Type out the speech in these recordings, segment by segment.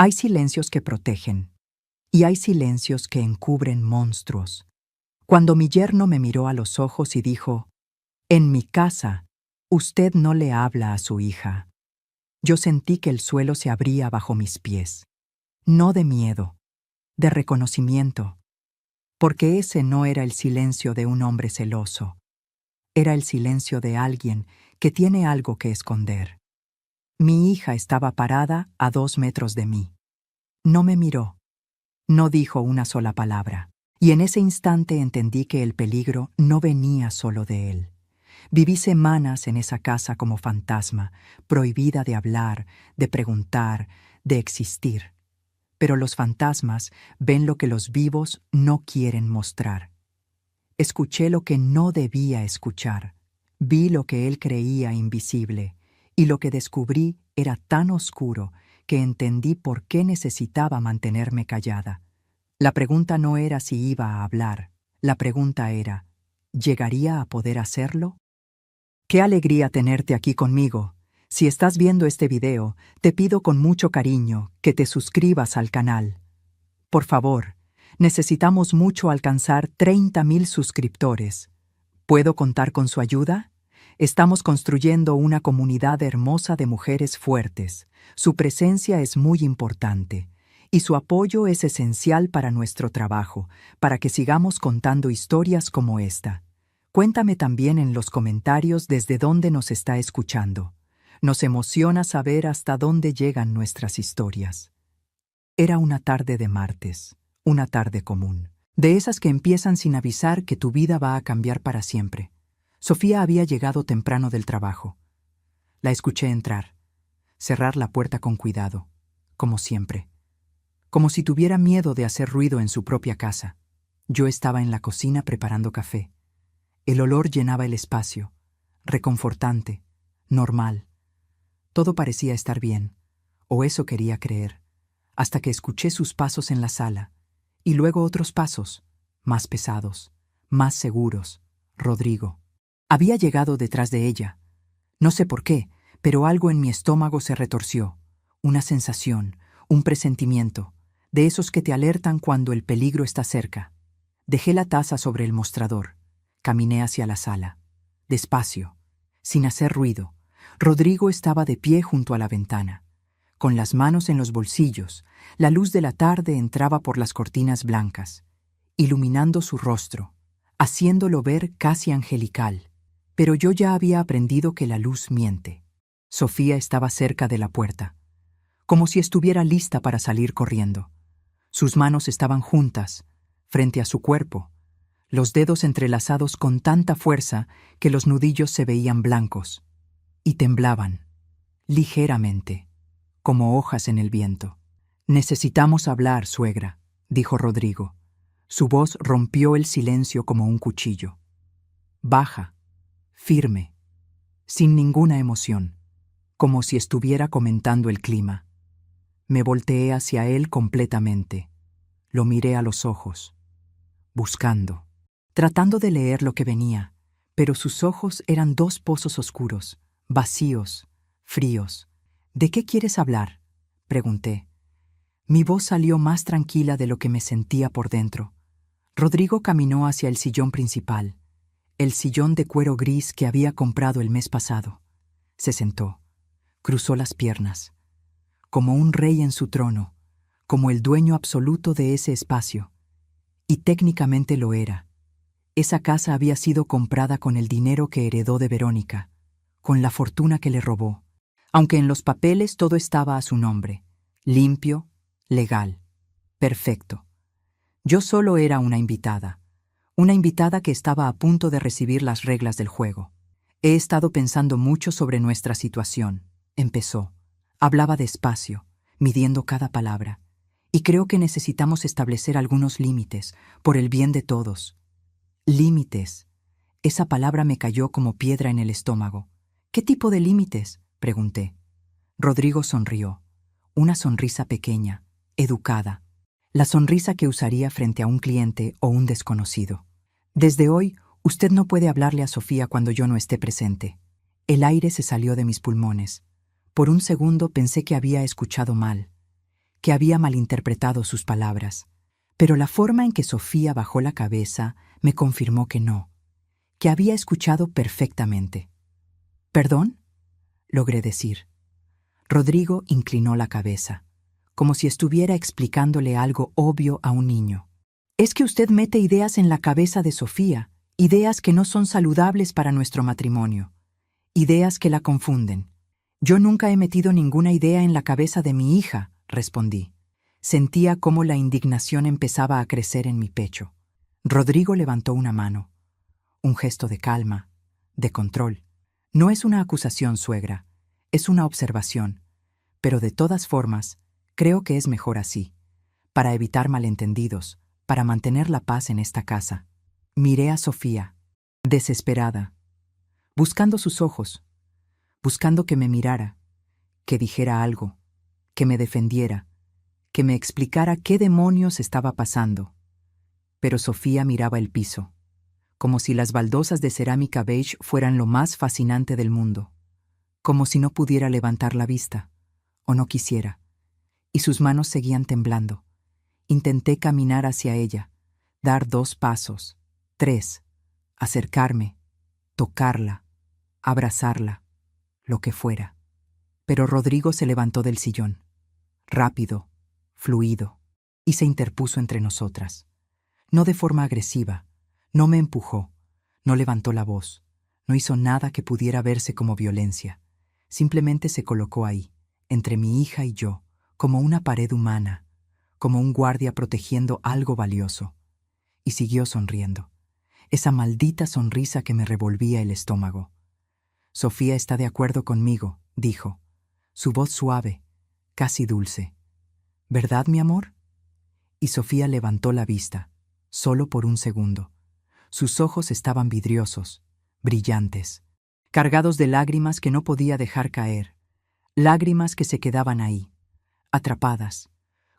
Hay silencios que protegen y hay silencios que encubren monstruos. Cuando mi yerno me miró a los ojos y dijo, «En mi casa, usted no le habla a su hija», yo sentí que el suelo se abría bajo mis pies. No de miedo, de reconocimiento, porque ese no era el silencio de un hombre celoso. Era el silencio de alguien que tiene algo que esconder. Mi hija estaba parada a 2 metros de mí. No me miró. No dijo una sola palabra. Y en ese instante entendí que el peligro no venía solo de él. Viví semanas en esa casa como fantasma, prohibida de hablar, de preguntar, de existir. Pero los fantasmas ven lo que los vivos no quieren mostrar. Escuché lo que no debía escuchar. Vi lo que él creía invisible, y lo que descubrí era tan oscuro que entendí por qué necesitaba mantenerme callada. La pregunta no era si iba a hablar, la pregunta era, ¿llegaría a poder hacerlo? ¡Qué alegría tenerte aquí conmigo! Si estás viendo este video, te pido con mucho cariño que te suscribas al canal. Por favor, necesitamos mucho alcanzar 30,000 suscriptores. ¿Puedo contar con su ayuda? Estamos construyendo una comunidad hermosa de mujeres fuertes. Su presencia es muy importante y su apoyo es esencial para nuestro trabajo, para que sigamos contando historias como esta. Cuéntame también en los comentarios desde dónde nos está escuchando. Nos emociona saber hasta dónde llegan nuestras historias. Era una tarde de martes, una tarde común, de esas que empiezan sin avisar que tu vida va a cambiar para siempre. Sofía había llegado temprano del trabajo. La escuché entrar, cerrar la puerta con cuidado, como siempre, como si tuviera miedo de hacer ruido en su propia casa. Yo estaba en la cocina preparando café. El olor llenaba el espacio, reconfortante, normal. Todo parecía estar bien, o eso quería creer, hasta que escuché sus pasos en la sala, y luego otros pasos, más pesados, más seguros. Rodrigo. Había llegado detrás de ella. No sé por qué, pero algo en mi estómago se retorció. Una sensación, un presentimiento, de esos que te alertan cuando el peligro está cerca. Dejé la taza sobre el mostrador. Caminé hacia la sala. Despacio, sin hacer ruido. Rodrigo estaba de pie junto a la ventana, con las manos en los bolsillos. La luz de la tarde entraba por las cortinas blancas, iluminando su rostro, haciéndolo ver casi angelical. Pero yo ya había aprendido que la luz miente. Sofía estaba cerca de la puerta, como si estuviera lista para salir corriendo. Sus manos estaban juntas, frente a su cuerpo, los dedos entrelazados con tanta fuerza que los nudillos se veían blancos, y temblaban, ligeramente, como hojas en el viento. «Necesitamos hablar, suegra», dijo Rodrigo. Su voz rompió el silencio como un cuchillo. Baja, firme, sin ninguna emoción, como si estuviera comentando el clima. Me volteé hacia él completamente. Lo miré a los ojos, buscando, tratando de leer lo que venía, pero sus ojos eran 2 pozos oscuros, vacíos, fríos. «¿De qué quieres hablar?», pregunté. Mi voz salió más tranquila de lo que me sentía por dentro. Rodrigo caminó hacia el sillón principal, el sillón de cuero gris que había comprado el mes pasado. Se sentó, cruzó las piernas, como un rey en su trono, como el dueño absoluto de ese espacio. Y técnicamente lo era. Esa casa había sido comprada con el dinero que heredó de Verónica, con la fortuna que le robó, aunque en los papeles todo estaba a su nombre, limpio, legal, perfecto. Yo solo era una invitada que estaba a punto de recibir las reglas del juego. «He estado pensando mucho sobre nuestra situación», empezó. Hablaba despacio, midiendo cada palabra. «Y creo que necesitamos establecer algunos límites, por el bien de todos». «Límites». Esa palabra me cayó como piedra en el estómago. «¿Qué tipo de límites?», pregunté. Rodrigo sonrió. Una sonrisa pequeña, educada. La sonrisa que usaría frente a un cliente o un desconocido. «Desde hoy, usted no puede hablarle a Sofía cuando yo no esté presente». El aire se salió de mis pulmones. Por un segundo pensé que había escuchado mal. que había malinterpretado sus palabras, pero la forma en que Sofía bajó la cabeza me confirmó que no, que había escuchado perfectamente. «¿Perdón?», logré decir. Rodrigo inclinó la cabeza, como si estuviera explicándole algo obvio a un niño. «Es que usted mete ideas en la cabeza de Sofía, ideas que no son saludables para nuestro matrimonio, ideas que la confunden». «Yo nunca he metido ninguna idea en la cabeza de mi hija», respondí. Sentía cómo la indignación empezaba a crecer en mi pecho. Rodrigo levantó una mano. Un gesto de calma, de control. «No es una acusación, suegra, es una observación. Pero de todas formas, creo que es mejor así, para evitar malentendidos, para mantener la paz en esta casa». Miré a Sofía, desesperada, buscando sus ojos, buscando que me mirara, que dijera algo, que me defendiera, que me explicara qué demonios estaba pasando. Pero Sofía miraba el piso, como si las baldosas de cerámica beige fueran lo más fascinante del mundo, como si no pudiera levantar la vista, o no quisiera, y sus manos seguían temblando. Intenté caminar hacia ella, dar 2 pasos, 3, acercarme, tocarla, abrazarla, lo que fuera. Pero Rodrigo se levantó del sillón, rápido, fluido, y se interpuso entre nosotras. No de forma agresiva, no me empujó, no levantó la voz, no hizo nada que pudiera verse como violencia. Simplemente se colocó ahí, entre mi hija y yo, como una pared humana, como un guardia protegiendo algo valioso. Y siguió sonriendo, esa maldita sonrisa que me revolvía el estómago. «Sofía está de acuerdo conmigo», dijo, su voz suave, casi dulce. «¿Verdad, mi amor?». Y Sofía levantó la vista, solo por un segundo. Sus ojos estaban vidriosos, brillantes, cargados de lágrimas que no podía dejar caer, lágrimas que se quedaban ahí, atrapadas,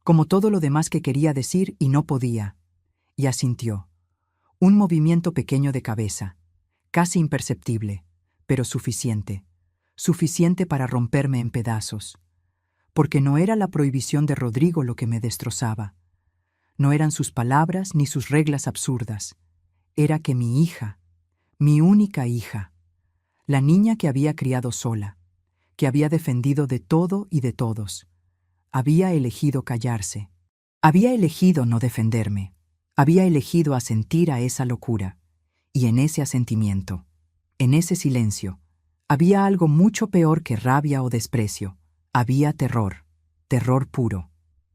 como todo lo demás que quería decir y no podía, y asintió. Un movimiento pequeño de cabeza, casi imperceptible, pero suficiente, suficiente para romperme en pedazos, porque no era la prohibición de Rodrigo lo que me destrozaba, no eran sus palabras ni sus reglas absurdas, era que mi hija, mi única hija, la niña que había criado sola, que había defendido de todo y de todos, había elegido callarse, había elegido no defenderme, había elegido asentir a esa locura, y en ese asentimiento, en ese silencio, había algo mucho peor que rabia o desprecio, había terror, terror puro.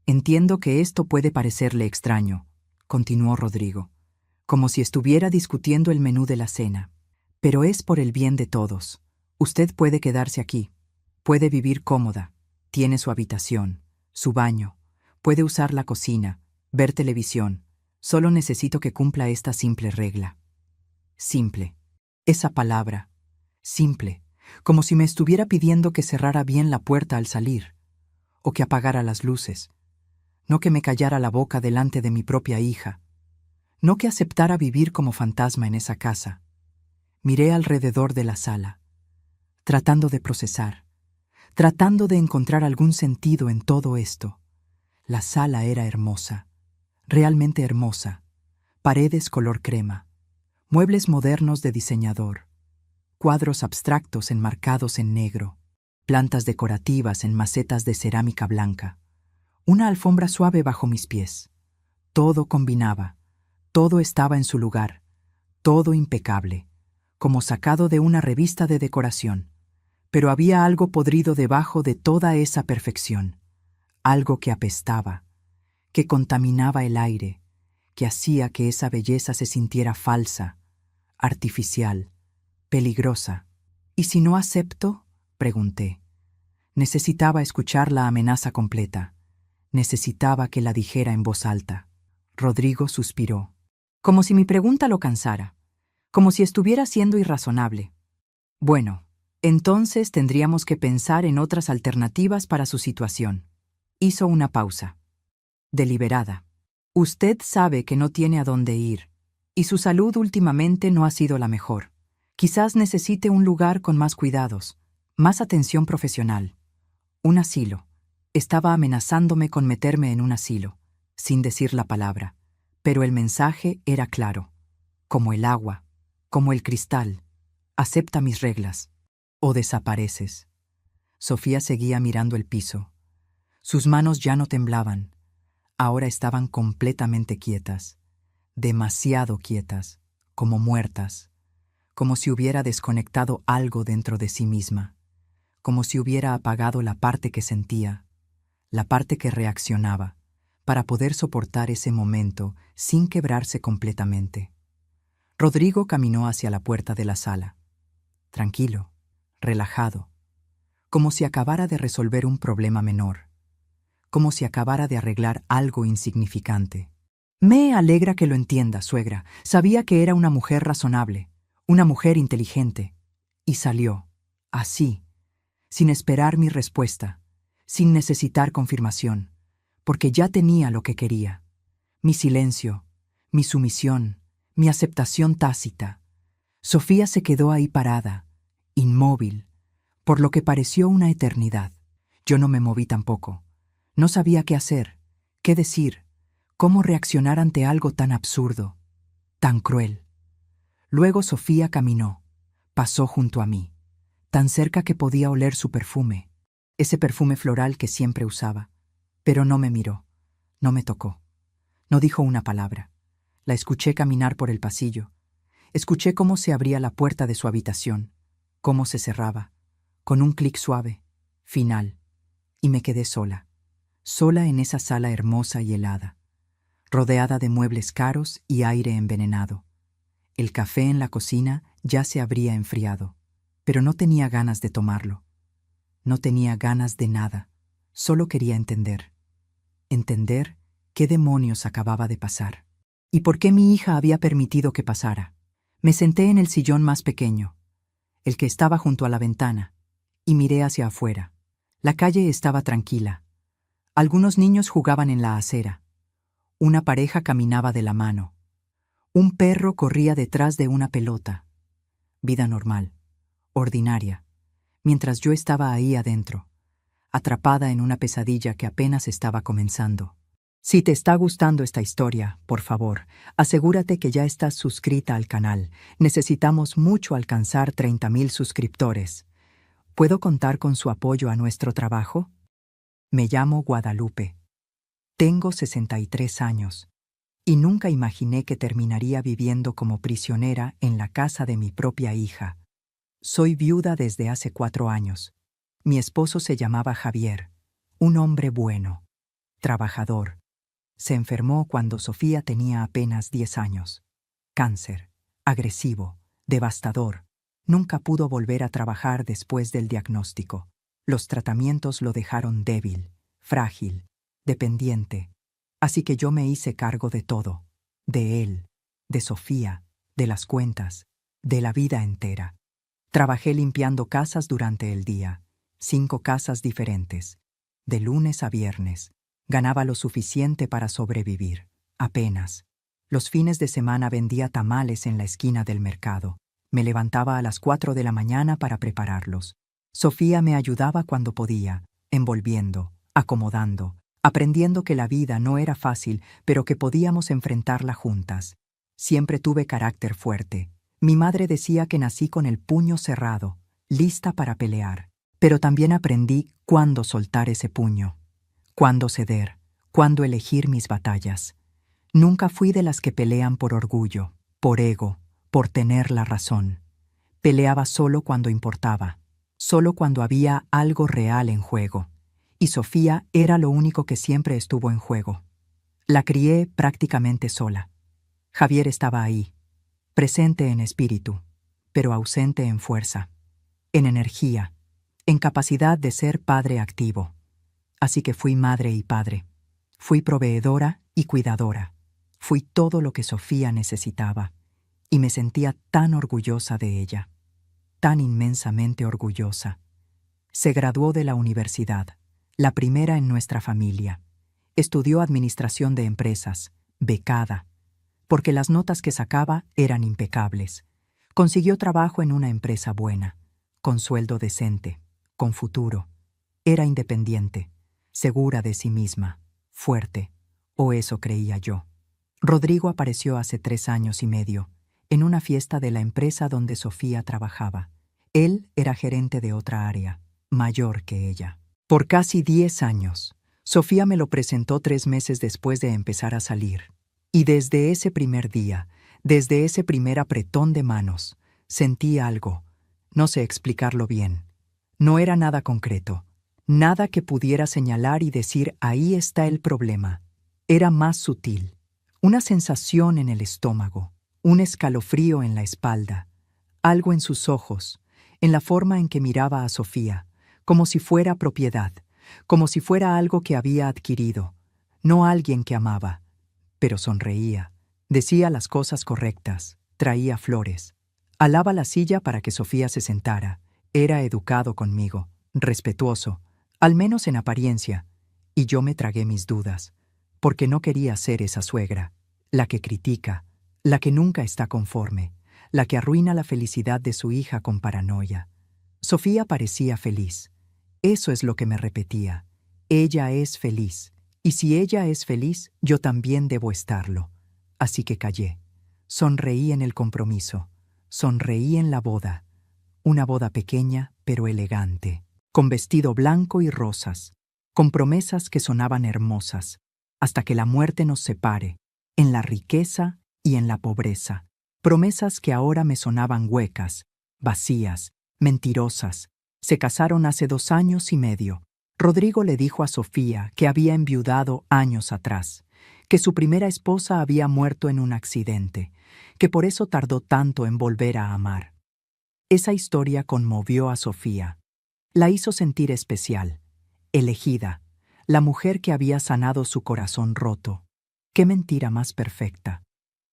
«Entiendo que esto puede parecerle extraño», continuó Rodrigo, como si estuviera discutiendo el menú de la cena, «pero es por el bien de todos. Usted puede quedarse aquí, puede vivir cómoda, tiene su habitación, su baño, puede usar la cocina, ver televisión. Solo necesito que cumpla esta simple regla». Simple. Esa palabra. Simple. Como si me estuviera pidiendo que cerrara bien la puerta al salir, o que apagara las luces, no que me callara la boca delante de mi propia hija, no que aceptara vivir como fantasma en esa casa. Miré alrededor de la sala, tratando de procesar, tratando de encontrar algún sentido en todo esto. La sala era hermosa, realmente hermosa, paredes color crema, muebles modernos de diseñador, cuadros abstractos enmarcados en negro, plantas decorativas en macetas de cerámica blanca, una alfombra suave bajo mis pies. Todo combinaba, todo estaba en su lugar, todo impecable, como sacado de una revista de decoración. Pero había algo podrido debajo de toda esa perfección, algo que apestaba, que contaminaba el aire, que hacía que esa belleza se sintiera falsa, artificial, peligrosa. «¿Y si no acepto?», pregunté. Necesitaba escuchar la amenaza completa. Necesitaba que la dijera en voz alta. Rodrigo suspiró, como si mi pregunta lo cansara, como si estuviera siendo irrazonable. «Bueno, entonces tendríamos que pensar en otras alternativas para su situación». Hizo una pausa, deliberada. «Usted sabe que no tiene a dónde ir, y su salud últimamente no ha sido la mejor. Quizás necesite un lugar con más cuidados, más atención profesional. Un asilo, Estaba amenazándome con meterme en un asilo, sin decir la palabra, pero el mensaje era claro, como el agua, como el cristal. Acepta mis reglas, o desapareces. Sofía seguía mirando el piso. Sus manos ya no temblaban, ahora estaban completamente quietas, demasiado quietas, como muertas, como si hubiera desconectado algo dentro de sí misma, como si hubiera apagado la parte que sentía, la parte que reaccionaba, para poder soportar ese momento sin quebrarse completamente. Rodrigo caminó hacia la puerta de la sala, tranquilo, relajado, como si acabara de resolver un problema menor, como si acabara de arreglar algo insignificante. Me alegra que lo entienda, suegra. Sabía que era una mujer razonable, una mujer inteligente. Y salió, así, sin esperar mi respuesta, sin necesitar confirmación, porque ya tenía lo que quería. Mi silencio, mi sumisión, mi aceptación tácita. Sofía se quedó ahí parada, inmóvil, por lo que pareció una eternidad. Yo no me moví tampoco. No sabía qué hacer, qué decir, cómo reaccionar ante algo tan absurdo, tan cruel. Luego Sofía caminó, pasó junto a mí, tan cerca que podía oler su perfume, ese perfume floral que siempre usaba. Pero no me miró, no me tocó, no dijo una palabra. La escuché caminar por el pasillo. Escuché cómo se abría la puerta de su habitación, cómo se cerraba, con un clic suave, final, y me quedé sola, sola en esa sala hermosa y helada, rodeada de muebles caros y aire envenenado. El café en la cocina ya se habría enfriado, pero no tenía ganas de tomarlo. No tenía ganas de nada, solo quería entender. Entender qué demonios acababa de pasar. ¿Y por qué mi hija había permitido que pasara? Me senté en el sillón más pequeño, el que estaba junto a la ventana, y miré hacia afuera. La calle estaba tranquila. Algunos niños jugaban en la acera. Una pareja caminaba de la mano. Un perro corría detrás de una pelota. Vida normal, ordinaria, mientras yo estaba ahí adentro, atrapada en una pesadilla que apenas estaba comenzando. Si te está gustando esta historia, por favor, asegúrate que ya estás suscrita al canal. Necesitamos mucho alcanzar 30,000 suscriptores. ¿Puedo contar con su apoyo a nuestro trabajo? Me llamo Guadalupe. Tengo 63 años y nunca imaginé que terminaría viviendo como prisionera en la casa de mi propia hija. Soy viuda desde hace 4 años. Mi esposo se llamaba Javier, un hombre bueno, trabajador. Se enfermó cuando Sofía tenía apenas 10 años. Cáncer, agresivo, devastador. Nunca pudo volver a trabajar después del diagnóstico. Los tratamientos lo dejaron débil, frágil, dependiente. Así que yo me hice cargo de todo, de él, de Sofía, de las cuentas, de la vida entera. Trabajé limpiando casas durante el día, 5 casas diferentes, de lunes a viernes. Ganaba lo suficiente para sobrevivir, apenas. Los fines de semana vendía tamales en la esquina del mercado. Me levantaba a las 4 de la mañana para prepararlos. Sofía me ayudaba cuando podía, envolviendo, acomodando, aprendiendo que la vida no era fácil, pero que podíamos enfrentarla juntas. Siempre tuve carácter fuerte. Mi madre decía que nací con el puño cerrado, lista para pelear. Pero también aprendí cuándo soltar ese puño, cuándo ceder, cuándo elegir mis batallas. Nunca fui de las que pelean por orgullo, por ego, por tener la razón. Peleaba solo cuando importaba, solo cuando había algo real en juego. Y Sofía era lo único que siempre estuvo en juego. La crié prácticamente sola. Javier estaba ahí, presente en espíritu, pero ausente en fuerza, en energía, en capacidad de ser padre activo. Así que fui madre y padre. Fui proveedora y cuidadora. Fui todo lo que Sofía necesitaba. Y me sentía tan orgullosa de ella, tan inmensamente orgullosa. Se graduó de la universidad, la primera en nuestra familia. Estudió administración de empresas, becada, porque las notas que sacaba eran impecables. Consiguió trabajo en una empresa buena, con sueldo decente, con futuro. Era independiente. segura de sí misma, fuerte, o eso creía yo. Rodrigo apareció hace 3 años y medio, en una fiesta de la empresa donde Sofía trabajaba. Él era gerente de otra área, mayor que ella. Por casi 10 años, Sofía me lo presentó 3 meses después de empezar a salir. Y desde ese primer día, desde ese primer apretón de manos, sentí algo. No sé explicarlo bien. No era nada concreto, nada que pudiera señalar y decir ahí está el problema. Era más sutil. Una sensación en el estómago, un escalofrío en la espalda, algo en sus ojos, en la forma en que miraba a Sofía, como si fuera propiedad, como si fuera algo que había adquirido, no alguien que amaba. Pero sonreía, decía las cosas correctas, traía flores. Alaba la silla para que Sofía se sentara. Era educado conmigo, respetuoso, al menos en apariencia, y yo me tragué mis dudas, porque no quería ser esa suegra, la que critica, la que nunca está conforme, la que arruina la felicidad de su hija con paranoia. Sofía parecía feliz. Eso es lo que me repetía. Ella es feliz, y si ella es feliz, yo también debo estarlo. Así que callé. Sonreí en el compromiso. Sonreí en la boda. Una boda pequeña, pero elegante, con vestido blanco y rosas, con promesas que sonaban hermosas, hasta que la muerte nos separe, en la riqueza y en la pobreza. Promesas que ahora me sonaban huecas, vacías, mentirosas. Se casaron hace 2 años y medio. Rodrigo le dijo a Sofía que había enviudado años atrás, que su primera esposa había muerto en un accidente, que por eso tardó tanto en volver a amar. Esa historia conmovió a Sofía. La hizo sentir especial, elegida, la mujer que había sanado su corazón roto. ¡Qué mentira más perfecta!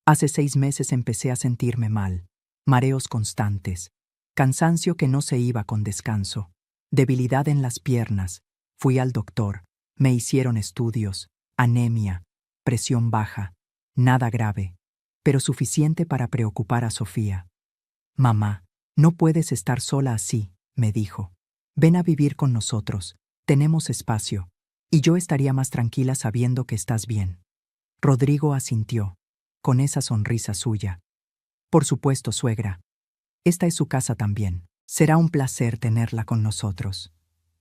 Hace 6 meses empecé a sentirme mal, mareos constantes, cansancio que no se iba con descanso, debilidad en las piernas. Fui al doctor, me hicieron estudios, anemia, presión baja, nada grave, pero suficiente para preocupar a Sofía. Mamá, no puedes estar sola así, me dijo. Ven a vivir con nosotros, tenemos espacio, y yo estaría más tranquila sabiendo que estás bien. Rodrigo asintió, con esa sonrisa suya. Por supuesto, suegra. Esta es su casa también. Será un placer tenerla con nosotros.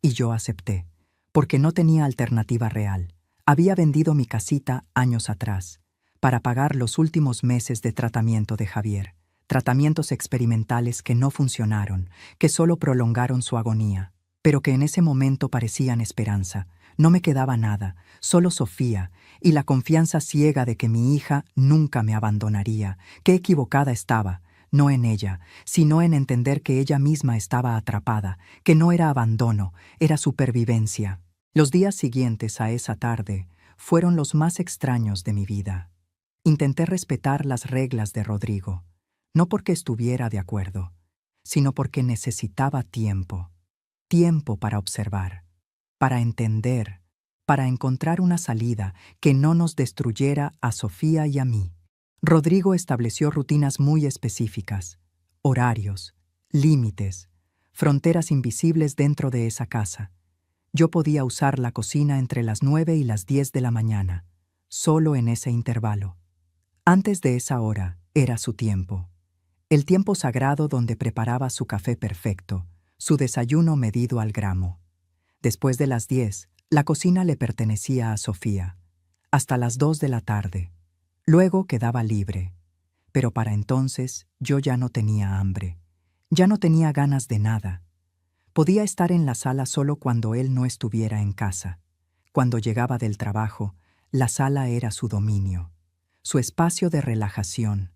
Y yo acepté, porque no tenía alternativa real. Había vendido mi casita años atrás, para pagar los últimos meses de tratamiento de Javier. Tratamientos experimentales que no funcionaron, que solo prolongaron su agonía, pero que en ese momento parecían esperanza. No me quedaba nada, solo Sofía, y la confianza ciega de que mi hija nunca me abandonaría. Qué equivocada estaba, no en ella, sino en entender que ella misma estaba atrapada, que no era abandono, era supervivencia. Los días siguientes a esa tarde fueron los más extraños de mi vida. Intenté respetar las reglas de Rodrigo, no porque estuviera de acuerdo, sino porque necesitaba tiempo. Tiempo para observar, para entender, para encontrar una salida que no nos destruyera a Sofía y a mí. Rodrigo estableció rutinas muy específicas, horarios, límites, fronteras invisibles dentro de esa casa. Yo podía usar la cocina entre las 9 y las 10 de la mañana, solo en ese intervalo. Antes de esa hora era su tiempo. El tiempo sagrado donde preparaba su café perfecto, su desayuno medido al gramo. Después de las 10, la cocina le pertenecía a Sofía, hasta las 2 de la tarde. Luego quedaba libre. Pero para entonces yo ya no tenía hambre, ya no tenía ganas de nada. Podía estar en la sala solo cuando él no estuviera en casa. Cuando llegaba del trabajo, la sala era su dominio, su espacio de relajación.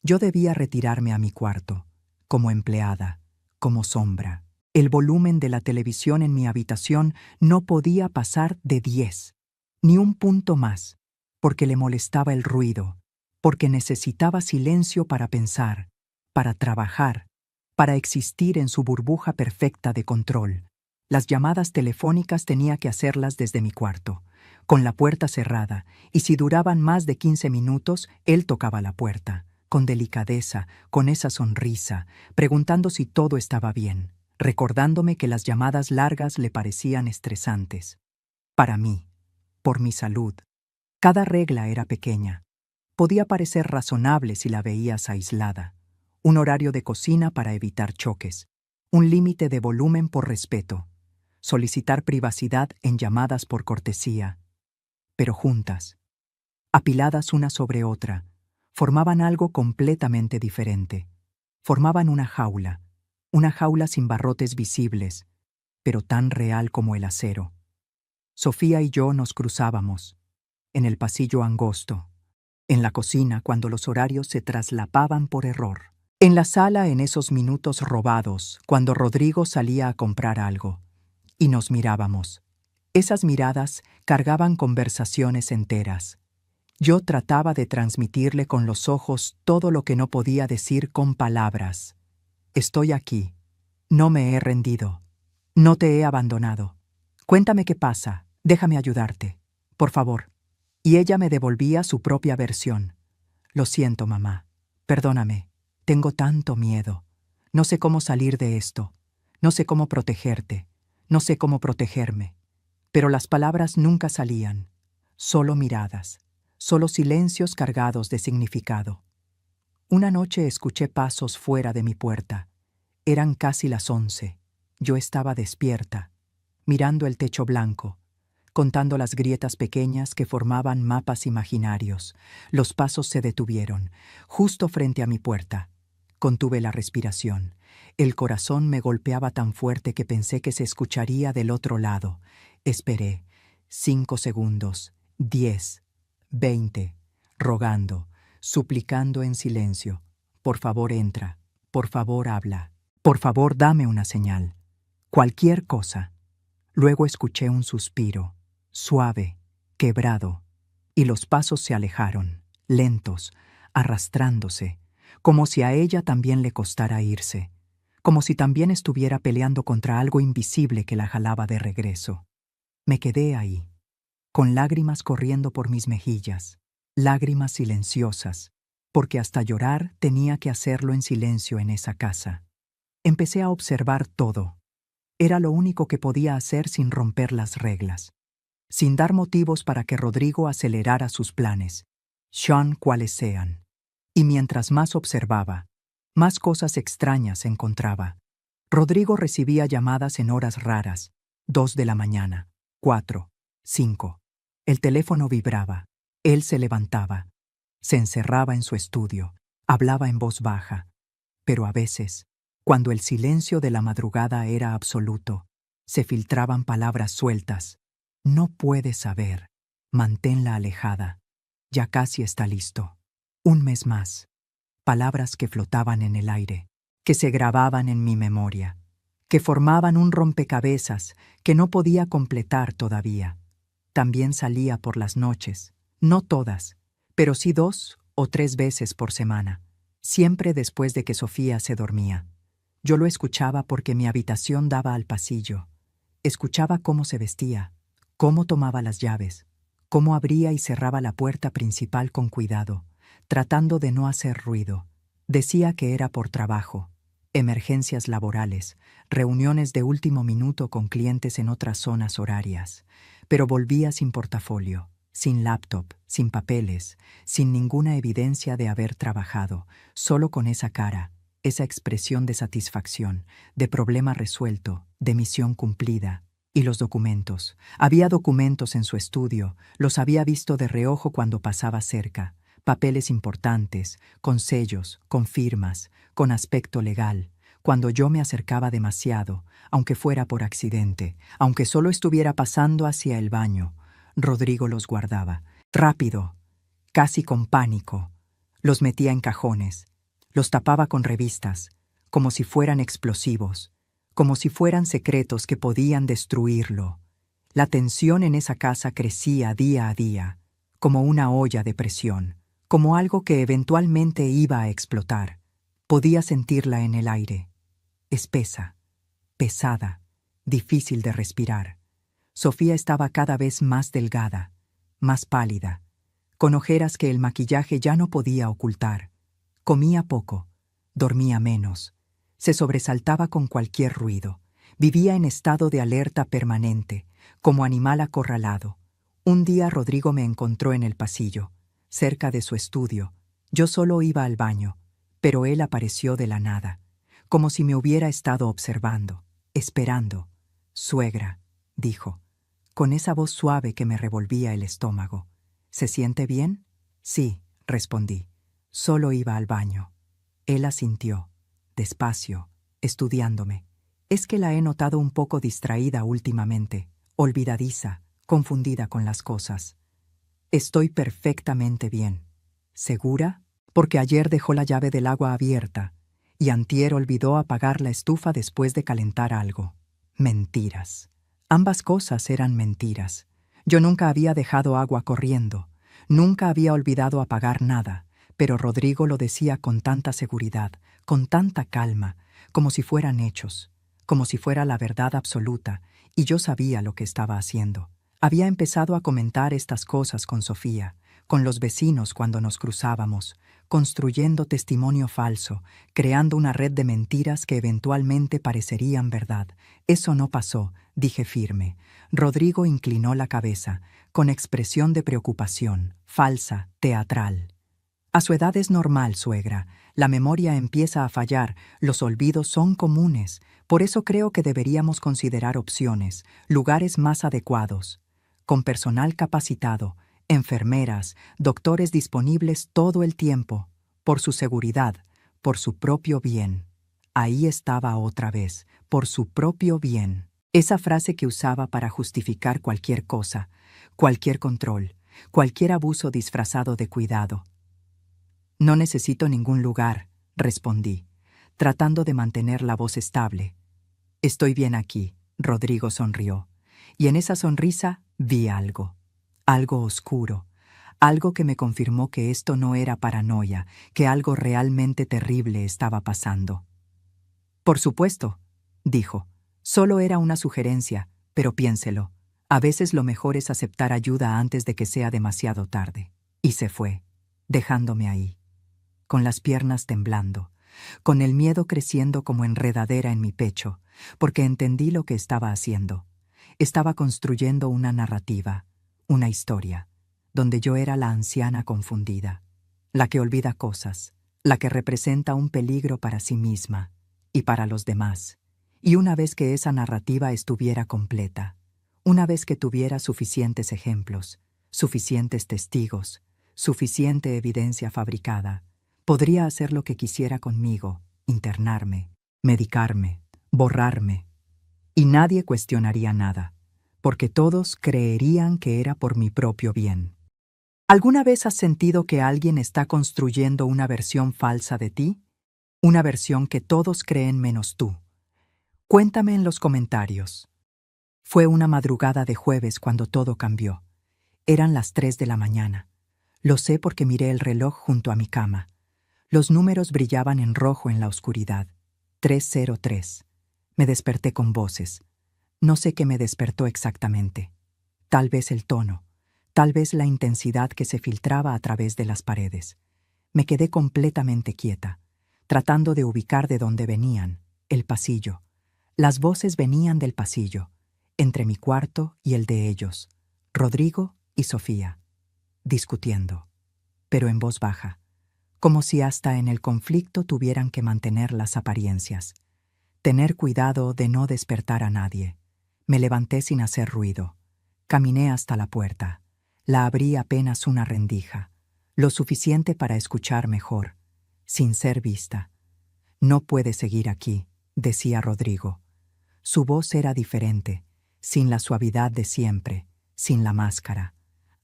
Yo debía retirarme a mi cuarto, como empleada, como sombra. El volumen de la televisión en mi habitación no podía pasar de 10, ni un punto más, porque le molestaba el ruido, porque necesitaba silencio para pensar, para trabajar, para existir en su burbuja perfecta de control. Las llamadas telefónicas tenía que hacerlas desde mi cuarto, con la puerta cerrada, y si duraban más de 15 minutos, él tocaba la puerta, con delicadeza, con esa sonrisa, preguntando si todo estaba bien, recordándome que las llamadas largas le parecían estresantes. Para mí, por mi salud. Cada regla era pequeña. Podía parecer razonable si la veías aislada. Un horario de cocina para evitar choques. Un límite de volumen por respeto. Solicitar privacidad en llamadas por cortesía. Pero juntas, apiladas una sobre otra, formaban algo completamente diferente. Formaban una jaula sin barrotes visibles, pero tan real como el acero. Sofía y yo nos cruzábamos, en el pasillo angosto, en la cocina cuando los horarios se traslapaban por error, en la sala en esos minutos robados cuando Rodrigo salía a comprar algo, y nos mirábamos. Esas miradas cargaban conversaciones enteras. Yo trataba de transmitirle con los ojos todo lo que no podía decir con palabras. Estoy aquí. No me he rendido. No te he abandonado. Cuéntame qué pasa. Déjame ayudarte. Por favor. Y ella me devolvía su propia versión. Lo siento, mamá. Perdóname. Tengo tanto miedo. No sé cómo salir de esto. No sé cómo protegerte. No sé cómo protegerme. Pero las palabras nunca salían. Solo miradas. Solo silencios cargados de significado. Una noche escuché pasos fuera de mi puerta. Eran casi las 11. Yo estaba despierta, mirando el techo blanco, contando las grietas pequeñas que formaban mapas imaginarios. Los pasos se detuvieron, justo frente a mi puerta. Contuve la respiración. El corazón me golpeaba tan fuerte que pensé que se escucharía del otro lado. Esperé. 5 segundos, 10, 20, rogando, suplicando en silencio. Por favor, entra. Por favor, habla. Por favor, dame una señal. Cualquier cosa. Luego escuché un suspiro, suave, quebrado, y los pasos se alejaron, lentos, arrastrándose, como si a ella también le costara irse, como si también estuviera peleando contra algo invisible que la jalaba de regreso. Me quedé ahí, con lágrimas corriendo por mis mejillas, lágrimas silenciosas, porque hasta llorar tenía que hacerlo en silencio en esa casa. Empecé a observar todo. Era lo único que podía hacer sin romper las reglas, sin dar motivos para que Rodrigo acelerara sus planes, sean cuales sean. Y mientras más observaba, más cosas extrañas encontraba. Rodrigo recibía llamadas en horas raras, 2 de la mañana, 4, 5. El teléfono vibraba. Él se levantaba. Se encerraba en su estudio. Hablaba en voz baja. Pero a veces, cuando el silencio de la madrugada era absoluto, se filtraban palabras sueltas. No puedes saber. Manténla alejada. Ya casi está listo. Un mes más. Palabras que flotaban en el aire, que se grababan en mi memoria, que formaban un rompecabezas que no podía completar todavía. También salía por las noches, no todas, pero sí 2 o 3 veces por semana, siempre después de que Sofía se dormía. Yo lo escuchaba porque mi habitación daba al pasillo. Escuchaba cómo se vestía, cómo tomaba las llaves, cómo abría y cerraba la puerta principal con cuidado, tratando de no hacer ruido. Decía que era por trabajo, emergencias laborales, reuniones de último minuto con clientes en otras zonas horarias, pero volvía sin portafolio, sin laptop, sin papeles, sin ninguna evidencia de haber trabajado, solo con esa cara, esa expresión de satisfacción, de problema resuelto, de misión cumplida. Y los documentos. Había documentos en su estudio, los había visto de reojo cuando pasaba cerca. Papeles importantes, con sellos, con firmas, con aspecto legal. Cuando yo me acercaba demasiado, aunque fuera por accidente, aunque solo estuviera pasando hacia el baño, Rodrigo los guardaba. Rápido, casi con pánico. Los metía en cajones. Los tapaba con revistas, como si fueran explosivos, como si fueran secretos que podían destruirlo. La tensión en esa casa crecía día a día, como una olla de presión, como algo que eventualmente iba a explotar. Podía sentirla en el aire, espesa, pesada, difícil de respirar. Sofía estaba cada vez más delgada, más pálida, con ojeras que el maquillaje ya no podía ocultar. Comía poco, dormía menos, se sobresaltaba con cualquier ruido, vivía en estado de alerta permanente, como animal acorralado. Un día Rodrigo me encontró en el pasillo, cerca de su estudio. Yo solo iba al baño, pero él apareció de la nada, como si me hubiera estado observando, esperando. «Suegra», dijo, con esa voz suave que me revolvía el estómago. «¿Se siente bien?» «Sí», respondí. «Solo iba al baño». Él asintió, despacio, estudiándome. «Es que la he notado un poco distraída últimamente, olvidadiza, confundida con las cosas». «Estoy perfectamente bien». «¿Segura?» «Porque ayer dejó la llave del agua abierta y antier olvidó apagar la estufa después de calentar algo». Mentiras. Ambas cosas eran mentiras. Yo nunca había dejado agua corriendo, nunca había olvidado apagar nada, pero Rodrigo lo decía con tanta seguridad, con tanta calma, como si fueran hechos, como si fuera la verdad absoluta, y yo sabía lo que estaba haciendo. Había empezado a comentar estas cosas con Sofía, con los vecinos cuando nos cruzábamos, construyendo testimonio falso, creando una red de mentiras que eventualmente parecerían verdad. «Eso no pasó», dije firme. Rodrigo inclinó la cabeza, con expresión de preocupación, falsa, teatral. «A su edad es normal, suegra. La memoria empieza a fallar, los olvidos son comunes. Por eso creo que deberíamos considerar opciones, lugares más adecuados, con personal capacitado, enfermeras, doctores disponibles todo el tiempo, por su seguridad, por su propio bien». Ahí estaba otra vez, por su propio bien. Esa frase que usaba para justificar cualquier cosa, cualquier control, cualquier abuso disfrazado de cuidado. «No necesito ningún lugar», respondí, tratando de mantener la voz estable. «Estoy bien aquí», Rodrigo sonrió, y en esa sonrisa vi algo oscuro, algo que me confirmó que esto no era paranoia, que algo realmente terrible estaba pasando. «Por supuesto», dijo, «solo era una sugerencia, pero piénselo. A veces lo mejor es aceptar ayuda antes de que sea demasiado tarde». Y se fue, dejándome ahí, con las piernas temblando, con el miedo creciendo como enredadera en mi pecho, porque entendí lo que estaba haciendo. Estaba construyendo una narrativa, una historia, donde yo era la anciana confundida, la que olvida cosas, la que representa un peligro para sí misma y para los demás. Y una vez que esa narrativa estuviera completa, una vez que tuviera suficientes ejemplos, suficientes testigos, suficiente evidencia fabricada, podría hacer lo que quisiera conmigo, internarme, medicarme, borrarme, y nadie cuestionaría nada, porque todos creerían que era por mi propio bien. ¿Alguna vez has sentido que alguien está construyendo una versión falsa de ti? Una versión que todos creen menos tú. Cuéntame en los comentarios. Fue una madrugada de jueves cuando todo cambió. Eran las 3 de la mañana. Lo sé porque miré el reloj junto a mi cama. Los números brillaban en rojo en la oscuridad. 303. Me desperté con voces. No sé qué me despertó exactamente. Tal vez el tono, tal vez la intensidad que se filtraba a través de las paredes. Me quedé completamente quieta, tratando de ubicar de dónde venían, el pasillo. Las voces venían del pasillo, entre mi cuarto y el de ellos, Rodrigo y Sofía, discutiendo, pero en voz baja, como si hasta en el conflicto tuvieran que mantener las apariencias. Tener cuidado de no despertar a nadie. Me levanté sin hacer ruido. Caminé hasta la puerta. La abrí apenas una rendija, lo suficiente para escuchar mejor, sin ser vista. «No puede seguir aquí», decía Rodrigo. Su voz era diferente, sin la suavidad de siempre, sin la máscara.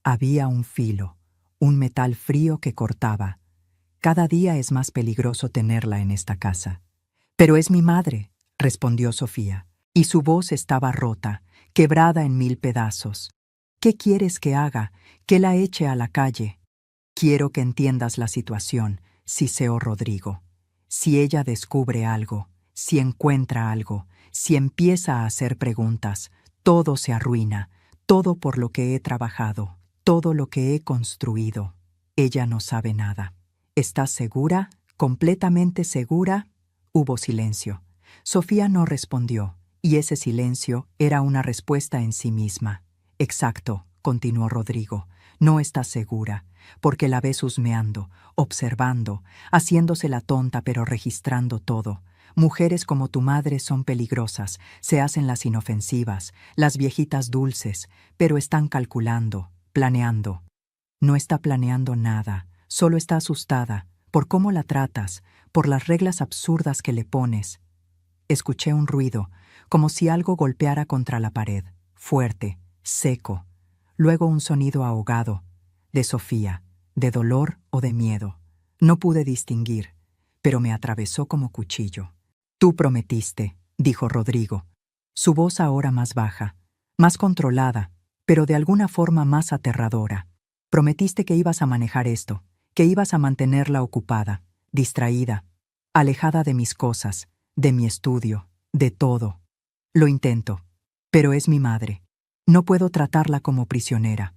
Había un filo, un metal frío que cortaba. «Cada día es más peligroso tenerla en esta casa». «Pero es mi madre», respondió Sofía, y su voz estaba rota, quebrada en 1000 pedazos. «¿Qué quieres que haga? ¿Que la eche a la calle?» «Quiero que entiendas la situación», siseó Rodrigo. «Si ella descubre algo, si encuentra algo, si empieza a hacer preguntas, todo se arruina, todo por lo que he trabajado, todo lo que he construido. Ella no sabe nada». «¿Estás segura? ¿Completamente segura?» Hubo silencio. Sofía no respondió, Y ese silencio era una respuesta en sí misma. Exacto, continuó Rodrigo, no estás segura, porque la ves husmeando, observando, haciéndose la tonta pero registrando todo. Mujeres como tu madre son peligrosas, se hacen las inofensivas, las viejitas dulces, pero están calculando, planeando. No está planeando nada, solo está asustada, por cómo la tratas, por las reglas absurdas que le pones. Escuché un ruido, como si algo golpeara contra la pared, fuerte, seco. Luego un sonido ahogado, de Sofía, de dolor o de miedo. No pude distinguir, pero me atravesó como cuchillo. Tú prometiste, dijo Rodrigo, su voz ahora más baja, más controlada, pero de alguna forma más aterradora. Prometiste que ibas a manejar esto, que ibas a mantenerla ocupada, distraída, alejada de mis cosas, de mi estudio, de todo. Lo intento, pero es mi madre. No puedo tratarla como prisionera.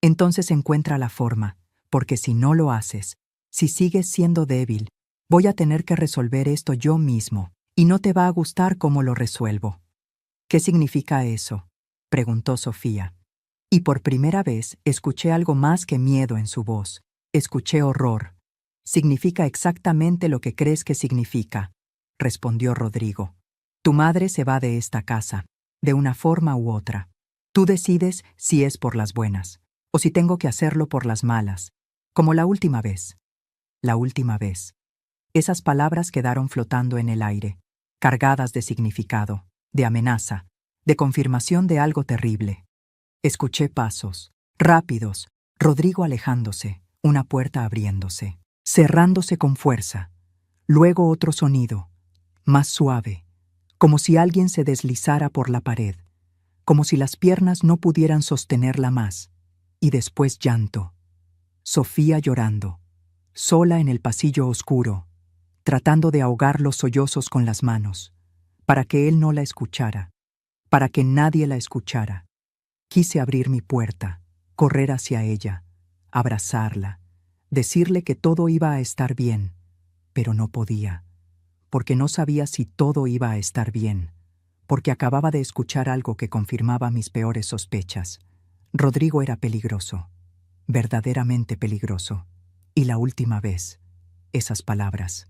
Entonces encuentra la forma, porque si no lo haces, si sigues siendo débil, voy a tener que resolver esto yo mismo, y no te va a gustar cómo lo resuelvo. ¿Qué significa eso?, preguntó Sofía. Y por primera vez escuché algo más que miedo en su voz. Escuché horror. Significa exactamente lo que crees que significa, respondió Rodrigo. Tu madre se va de esta casa, de una forma u otra. Tú decides si es por las buenas, o si tengo que hacerlo por las malas, como la última vez. La última vez. Esas palabras quedaron flotando en el aire, cargadas de significado, de amenaza, de confirmación de algo terrible. Escuché pasos, rápidos, Rodrigo alejándose, una puerta abriéndose, cerrándose con fuerza. Luego otro sonido, más suave, como si alguien se deslizara por la pared, como si las piernas no pudieran sostenerla más. Y después llanto. Sofía llorando, sola en el pasillo oscuro, tratando de ahogar los sollozos con las manos, para que él no la escuchara, para que nadie la escuchara. Quise abrir mi puerta, correr hacia ella, abrazarla, decirle que todo iba a estar bien, pero no podía, porque no sabía si todo iba a estar bien, porque acababa de escuchar algo que confirmaba mis peores sospechas. Rodrigo era peligroso, verdaderamente peligroso. Y la última vez, esas palabras,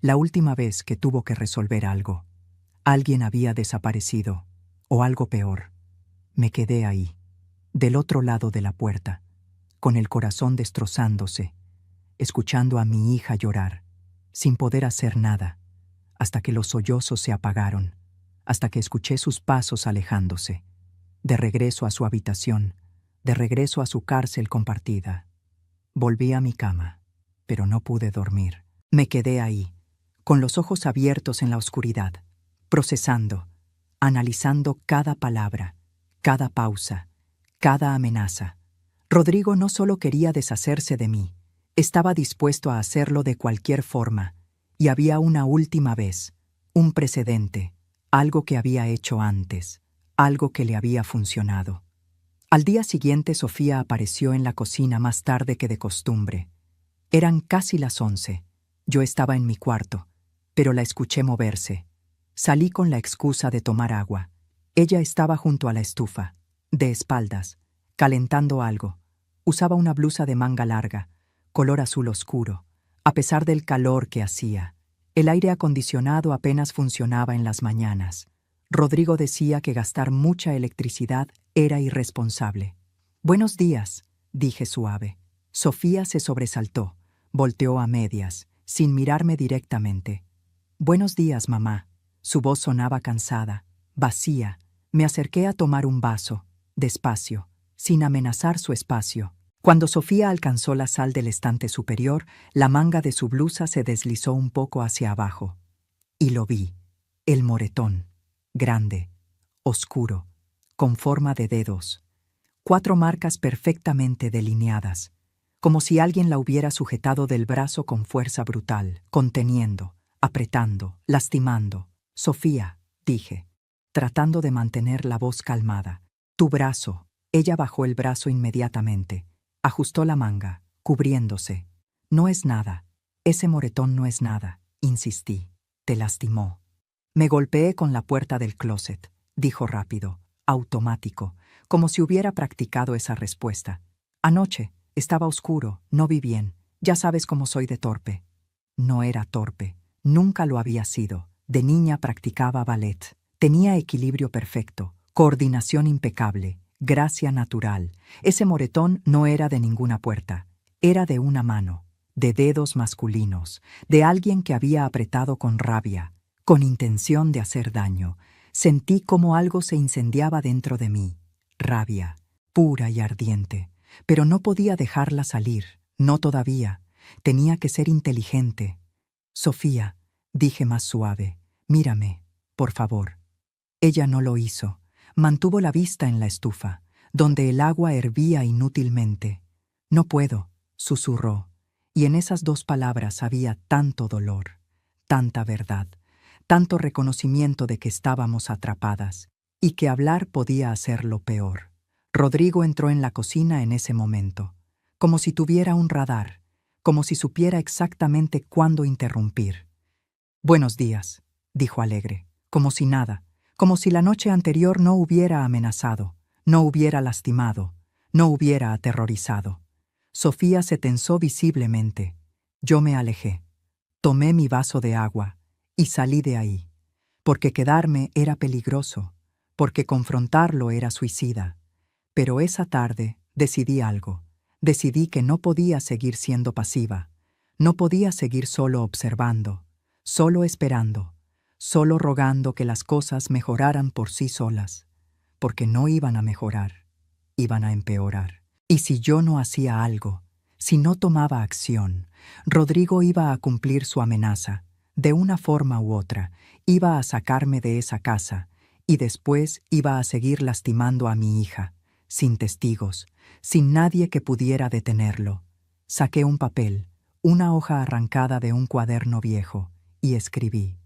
la última vez que tuvo que resolver algo, alguien había desaparecido, o algo peor. Me quedé ahí, del otro lado de la puerta, con el corazón destrozándose, escuchando a mi hija llorar, sin poder hacer nada, hasta que los sollozos se apagaron, hasta que escuché sus pasos alejándose, de regreso a su habitación, de regreso a su cárcel compartida. Volví a mi cama, pero no pude dormir. Me quedé ahí, con los ojos abiertos en la oscuridad, procesando, analizando cada palabra, cada pausa, cada amenaza. Rodrigo no solo quería deshacerse de mí, estaba dispuesto a hacerlo de cualquier forma, y había una última vez, un precedente, algo que había hecho antes, algo que le había funcionado. Al día siguiente Sofía apareció en la cocina más tarde que de costumbre. Eran casi las 11. Yo estaba en mi cuarto, pero la escuché moverse. Salí con la excusa de tomar agua. Ella estaba junto a la estufa, de espaldas, calentando algo. Usaba una blusa de manga larga, color azul oscuro, a pesar del calor que hacía. El aire acondicionado apenas funcionaba en las mañanas. Rodrigo decía que gastar mucha electricidad era irresponsable. «Buenos días», dije suave. Sofía se sobresaltó, volteó a medias, sin mirarme directamente. «Buenos días, mamá». Su voz sonaba cansada, vacía. Me acerqué a tomar un vaso, despacio, sin amenazar su espacio. Cuando Sofía alcanzó la sal del estante superior, la manga de su blusa se deslizó un poco hacia abajo. Y lo vi, el moretón, grande, oscuro, con forma de dedos. 4 marcas perfectamente delineadas, como si alguien la hubiera sujetado del brazo con fuerza brutal, conteniendo, apretando, lastimando. «Sofía», dije, tratando de mantener la voz calmada. «Tu brazo». Ella bajó el brazo inmediatamente, ajustó la manga, cubriéndose. «No es nada. Ese moretón no es nada», insistí. «Te lastimó». Me golpeé con la puerta del closet, dijo rápido, automático, como si hubiera practicado esa respuesta. Anoche, estaba oscuro, no vi bien. Ya sabes cómo soy de torpe. No era torpe, nunca lo había sido. De niña practicaba ballet. Tenía equilibrio perfecto, coordinación impecable, gracia natural. Ese moretón no era de ninguna puerta, era de una mano, de dedos masculinos, de alguien que había apretado con rabia, con intención de hacer daño. Sentí como algo se incendiaba dentro de mí, rabia, pura y ardiente, pero no podía dejarla salir, no todavía. Tenía que ser inteligente. Sofía, dije más suave, mírame, por favor. Ella no lo hizo. Mantuvo la vista en la estufa, donde el agua hervía inútilmente. No puedo, susurró, y en esas dos palabras había tanto dolor, tanta verdad, tanto reconocimiento de que estábamos atrapadas, y que hablar podía hacerlo peor. Rodrigo entró en la cocina en ese momento, como si tuviera un radar, como si supiera exactamente cuándo interrumpir. «Buenos días», dijo alegre, como si nada, como si la noche anterior no hubiera amenazado, no hubiera lastimado, no hubiera aterrorizado. Sofía se tensó visiblemente. Yo me alejé. Tomé mi vaso de agua y salí de ahí, porque quedarme era peligroso, porque confrontarlo era suicida. Pero esa tarde decidí algo. Decidí que no podía seguir siendo pasiva. No podía seguir solo observando, solo esperando, solo rogando que las cosas mejoraran por sí solas, porque no iban a mejorar, iban a empeorar. Y si yo no hacía algo, si no tomaba acción, Rodrigo iba a cumplir su amenaza, de una forma u otra, iba a sacarme de esa casa, y después iba a seguir lastimando a mi hija, sin testigos, sin nadie que pudiera detenerlo. Saqué un papel, una hoja arrancada de un cuaderno viejo, y escribí,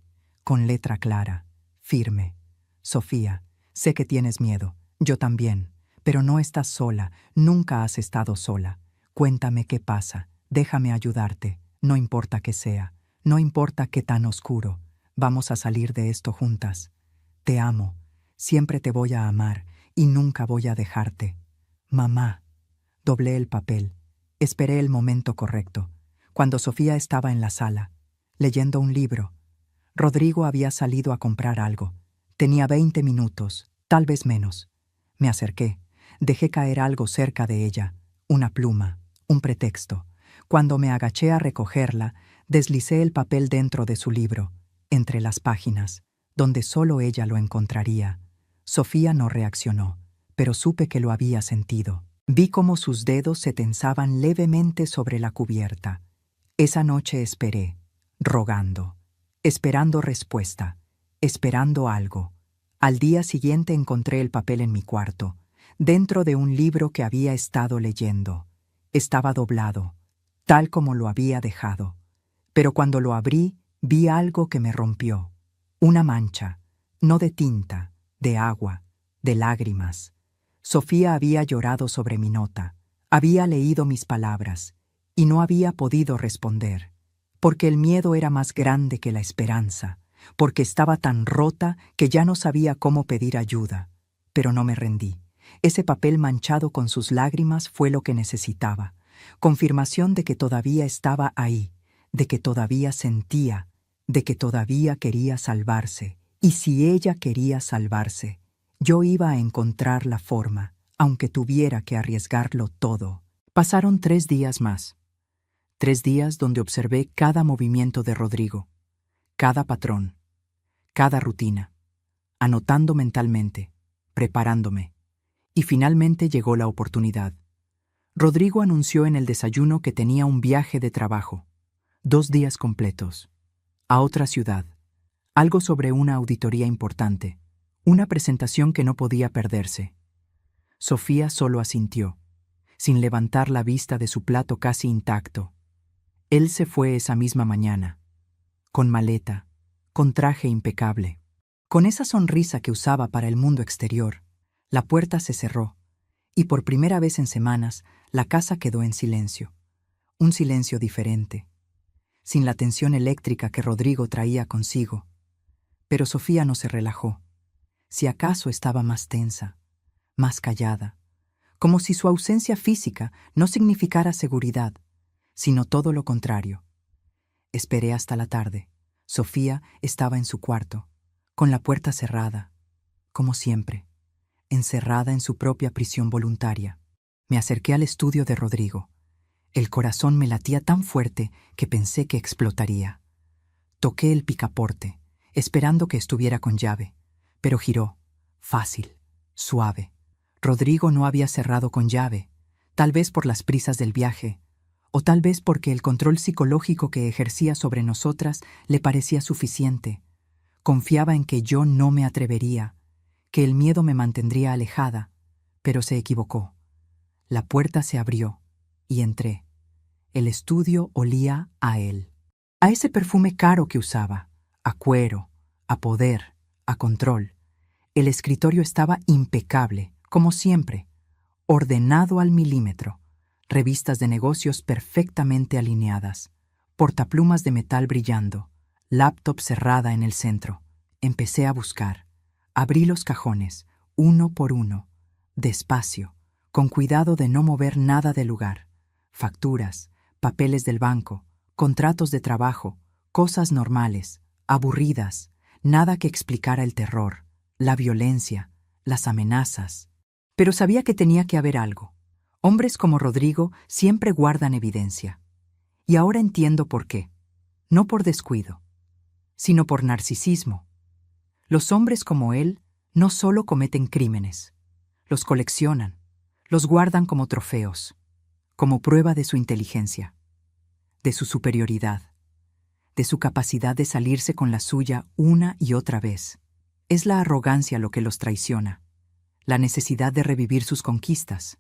con letra clara, firme: Sofía, sé que tienes miedo, yo también, pero no estás sola, nunca has estado sola. Cuéntame qué pasa, déjame ayudarte, no importa qué sea, no importa qué tan oscuro, vamos a salir de esto juntas. Te amo, siempre te voy a amar y nunca voy a dejarte. Mamá. Doblé el papel, esperé el momento correcto, cuando Sofía estaba en la sala, leyendo un libro. Rodrigo había salido a comprar algo. Tenía 20 minutos, tal vez menos. Me acerqué, dejé caer algo cerca de ella, una pluma, un pretexto. Cuando me agaché a recogerla, deslicé el papel dentro de su libro, entre las páginas, donde solo ella lo encontraría. Sofía no reaccionó, pero supe que lo había sentido. Vi cómo sus dedos se tensaban levemente sobre la cubierta. Esa noche esperé, rogando, esperando respuesta, esperando algo. Al día siguiente encontré el papel en mi cuarto, dentro de un libro que había estado leyendo. Estaba doblado, tal como lo había dejado. Pero cuando lo abrí, vi algo que me rompió. Una mancha, no de tinta, de agua, de lágrimas. Sofía había llorado sobre mi nota, había leído mis palabras, y no había podido responder, porque el miedo era más grande que la esperanza, porque estaba tan rota que ya no sabía cómo pedir ayuda. Pero no me rendí. Ese papel manchado con sus lágrimas fue lo que necesitaba, confirmación de que todavía estaba ahí, de que todavía sentía, de que todavía quería salvarse. Y si ella quería salvarse, yo iba a encontrar la forma, aunque tuviera que arriesgarlo todo. Pasaron 3 días más. 3 días donde observé cada movimiento de Rodrigo, cada patrón, cada rutina, anotando mentalmente, preparándome. Y finalmente llegó la oportunidad. Rodrigo anunció en el desayuno que tenía un viaje de trabajo, 2 días completos, a otra ciudad, algo sobre una auditoría importante, una presentación que no podía perderse. Sofía solo asintió, sin levantar la vista de su plato casi intacto. Él se fue esa misma mañana, con maleta, con traje impecable. Con esa sonrisa que usaba para el mundo exterior, la puerta se cerró, y por primera vez en semanas, la casa quedó en silencio. Un silencio diferente, sin la tensión eléctrica que Rodrigo traía consigo. Pero Sofía no se relajó. Si acaso estaba más tensa, más callada, como si su ausencia física no significara seguridad, sino todo lo contrario. Esperé hasta la tarde. Sofía estaba en su cuarto, con la puerta cerrada, como siempre, encerrada en su propia prisión voluntaria. Me acerqué al estudio de Rodrigo. El corazón me latía tan fuerte que pensé que explotaría. Toqué el picaporte, esperando que estuviera con llave, pero giró, fácil, suave. Rodrigo no había cerrado con llave, tal vez por las prisas del viaje, o tal vez porque el control psicológico que ejercía sobre nosotras le parecía suficiente. Confiaba en que yo no me atrevería, que el miedo me mantendría alejada, pero se equivocó. La puerta se abrió y entré. El estudio olía a él, a ese perfume caro que usaba, a cuero, a poder, a control. El escritorio estaba impecable, como siempre, ordenado al milímetro, revistas de negocios perfectamente alineadas, portaplumas de metal brillando, laptop cerrada en el centro. Empecé a buscar. Abrí los cajones, uno por uno, despacio, con cuidado de no mover nada del lugar. Facturas, papeles del banco, contratos de trabajo, cosas normales, aburridas, nada que explicara el terror, la violencia, las amenazas. Pero sabía que tenía que haber algo. Hombres como Rodrigo siempre guardan evidencia. Y ahora entiendo por qué. No por descuido, sino por narcisismo. Los hombres como él no solo cometen crímenes, los coleccionan, los guardan como trofeos, como prueba de su inteligencia, de su superioridad, de su capacidad de salirse con la suya una y otra vez. Es la arrogancia lo que los traiciona, la necesidad de revivir sus conquistas,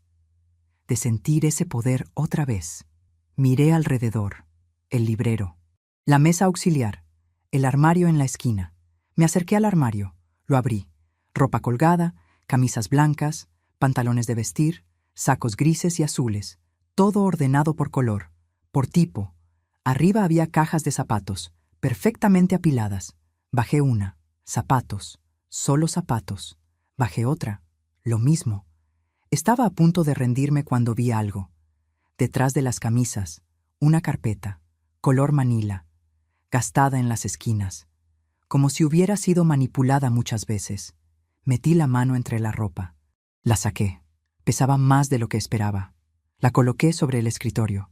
de sentir ese poder otra vez. Miré alrededor, el librero, la mesa auxiliar, el armario en la esquina. Me acerqué al armario, lo abrí. Ropa colgada, camisas blancas, pantalones de vestir, sacos grises y azules, todo ordenado por color, por tipo. Arriba había cajas de zapatos, perfectamente apiladas. Bajé una, zapatos, solo zapatos. Bajé otra, lo mismo. Estaba a punto de rendirme cuando vi algo. Detrás de las camisas, una carpeta, color manila, gastada en las esquinas, como si hubiera sido manipulada muchas veces. Metí la mano entre la ropa. La saqué. Pesaba más de lo que esperaba. La coloqué sobre el escritorio.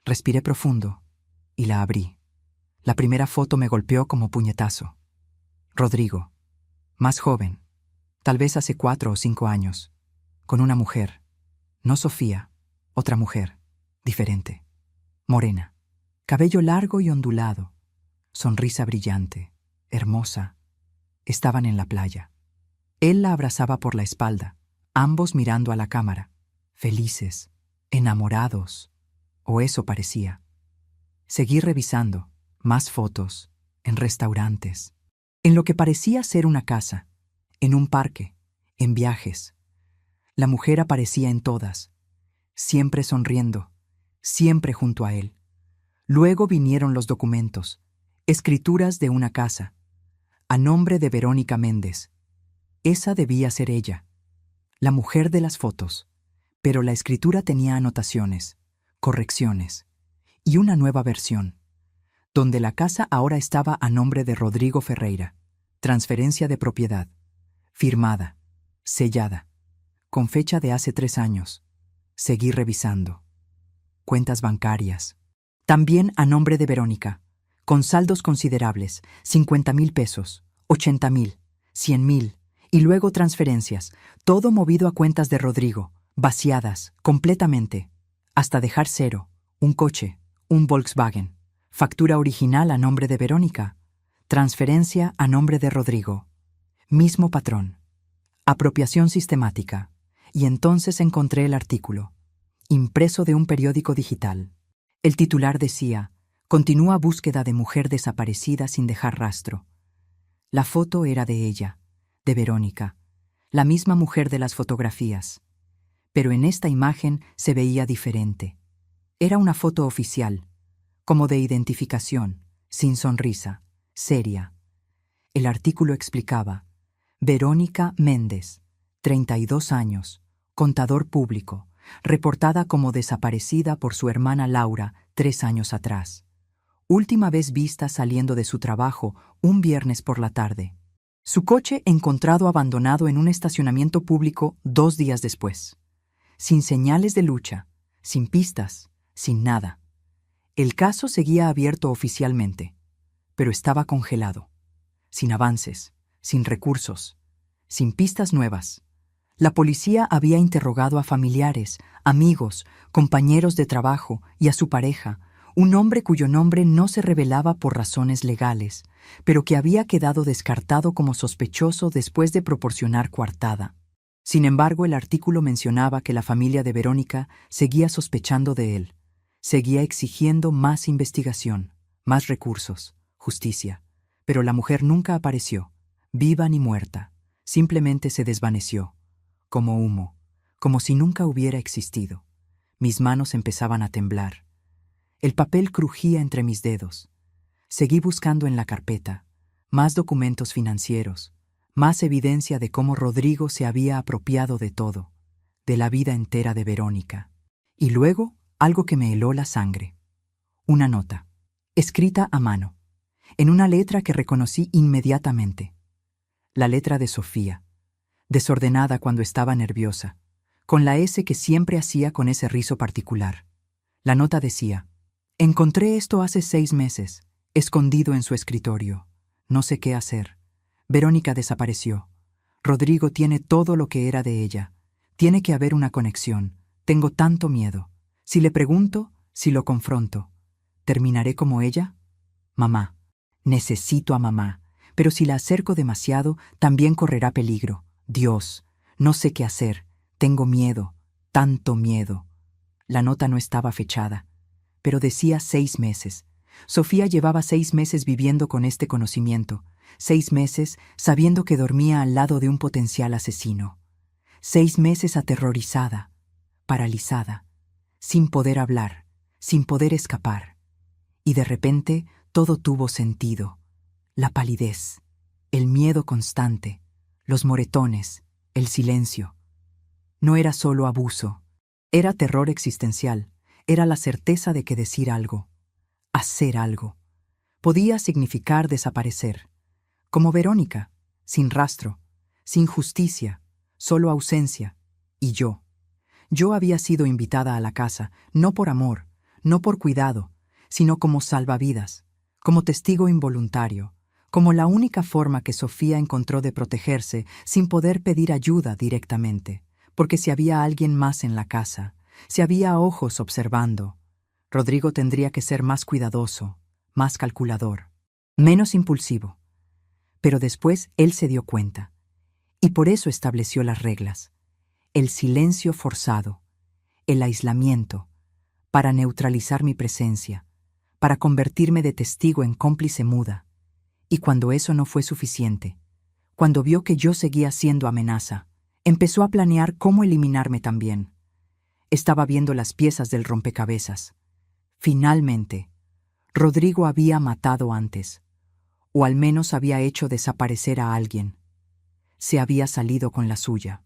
Respiré profundo y la abrí. La primera foto me golpeó como puñetazo. Rodrigo, más joven, tal vez hace 4 o 5 años, con una mujer, no Sofía, otra mujer, diferente, morena, cabello largo y ondulado, sonrisa brillante, hermosa. Estaban en la playa. Él la abrazaba por la espalda, ambos mirando a la cámara, felices, enamorados, o eso parecía. Seguí revisando, más fotos, en restaurantes, en lo que parecía ser una casa, en un parque, en viajes. La mujer aparecía en todas, siempre sonriendo, siempre junto a él. Luego vinieron los documentos, escrituras de una casa, a nombre de Verónica Méndez. Esa debía ser ella, la mujer de las fotos, pero la escritura tenía anotaciones, correcciones y una nueva versión, donde la casa ahora estaba a nombre de Rodrigo Ferreira, transferencia de propiedad, firmada, sellada, con fecha de hace 3 años. Seguí revisando. Cuentas bancarias, también a nombre de Verónica, con saldos considerables, 50,000 pesos, 80,000, 100,000, y luego transferencias, todo movido a cuentas de Rodrigo, vaciadas, completamente, hasta dejar cero, un coche, un Volkswagen, factura original a nombre de Verónica, transferencia a nombre de Rodrigo, mismo patrón, apropiación sistemática, y entonces encontré el artículo, impreso de un periódico digital. El titular decía: continúa búsqueda de mujer desaparecida sin dejar rastro. La foto era de ella, de Verónica, la misma mujer de las fotografías. Pero en esta imagen se veía diferente. Era una foto oficial, como de identificación, sin sonrisa, seria. El artículo explicaba: Verónica Méndez, 32 años, contador público, reportada como desaparecida por su hermana Laura 3 años atrás. Última vez vista saliendo de su trabajo un viernes por la tarde. Su coche encontrado abandonado en un estacionamiento público 2 días después. Sin señales de lucha, sin pistas, sin nada. El caso seguía abierto oficialmente, pero estaba congelado, sin avances, sin recursos, sin pistas nuevas. La policía había interrogado a familiares, amigos, compañeros de trabajo y a su pareja, un hombre cuyo nombre no se revelaba por razones legales, pero que había quedado descartado como sospechoso después de proporcionar coartada. Sin embargo, el artículo mencionaba que la familia de Verónica seguía sospechando de él, seguía exigiendo más investigación, más recursos, justicia. Pero la mujer nunca apareció, viva ni muerta, simplemente se desvaneció, como humo, como si nunca hubiera existido. Mis manos empezaban a temblar. El papel crujía entre mis dedos. Seguí buscando en la carpeta, más documentos financieros, más evidencia de cómo Rodrigo se había apropiado de todo, de la vida entera de Verónica. Y luego, algo que me heló la sangre. Una nota, escrita a mano, en una letra que reconocí inmediatamente. La letra de Sofía, desordenada cuando estaba nerviosa, con la S que siempre hacía con ese rizo particular. La nota decía: encontré esto hace 6 meses, escondido en su escritorio. No sé qué hacer. Verónica desapareció. Rodrigo tiene todo lo que era de ella. Tiene que haber una conexión. Tengo tanto miedo. Si le pregunto, si lo confronto, ¿terminaré como ella? Mamá. Necesito a mamá. Pero si la acerco demasiado, también correrá peligro. Dios, no sé qué hacer. Tengo miedo. Tanto miedo. La nota no estaba fechada, pero decía 6 meses. Sofía llevaba 6 meses viviendo con este conocimiento, 6 meses sabiendo que dormía al lado de un potencial asesino, 6 meses aterrorizada, paralizada, sin poder hablar, sin poder escapar. Y de repente todo tuvo sentido. La palidez, el miedo constante, los moretones, el silencio. No era solo abuso, era terror existencial, era la certeza de que decir algo, hacer algo, podía significar desaparecer, como Verónica, sin rastro, sin justicia, solo ausencia. Y yo había sido invitada a la casa, no por amor, no por cuidado, sino como salvavidas, como testigo involuntario, como la única forma que Sofía encontró de protegerse sin poder pedir ayuda directamente, porque si había alguien más en la casa, si había ojos observando, Rodrigo tendría que ser más cuidadoso, más calculador, menos impulsivo. Pero después él se dio cuenta, y por eso estableció las reglas: el silencio forzado, el aislamiento, para neutralizar mi presencia, para convertirme de testigo en cómplice muda. Y cuando eso no fue suficiente, cuando vio que yo seguía siendo amenaza, empezó a planear cómo eliminarme también. Estaba viendo las piezas del rompecabezas. Finalmente, Rodrigo había matado antes, o al menos había hecho desaparecer a alguien. Se había salido con la suya.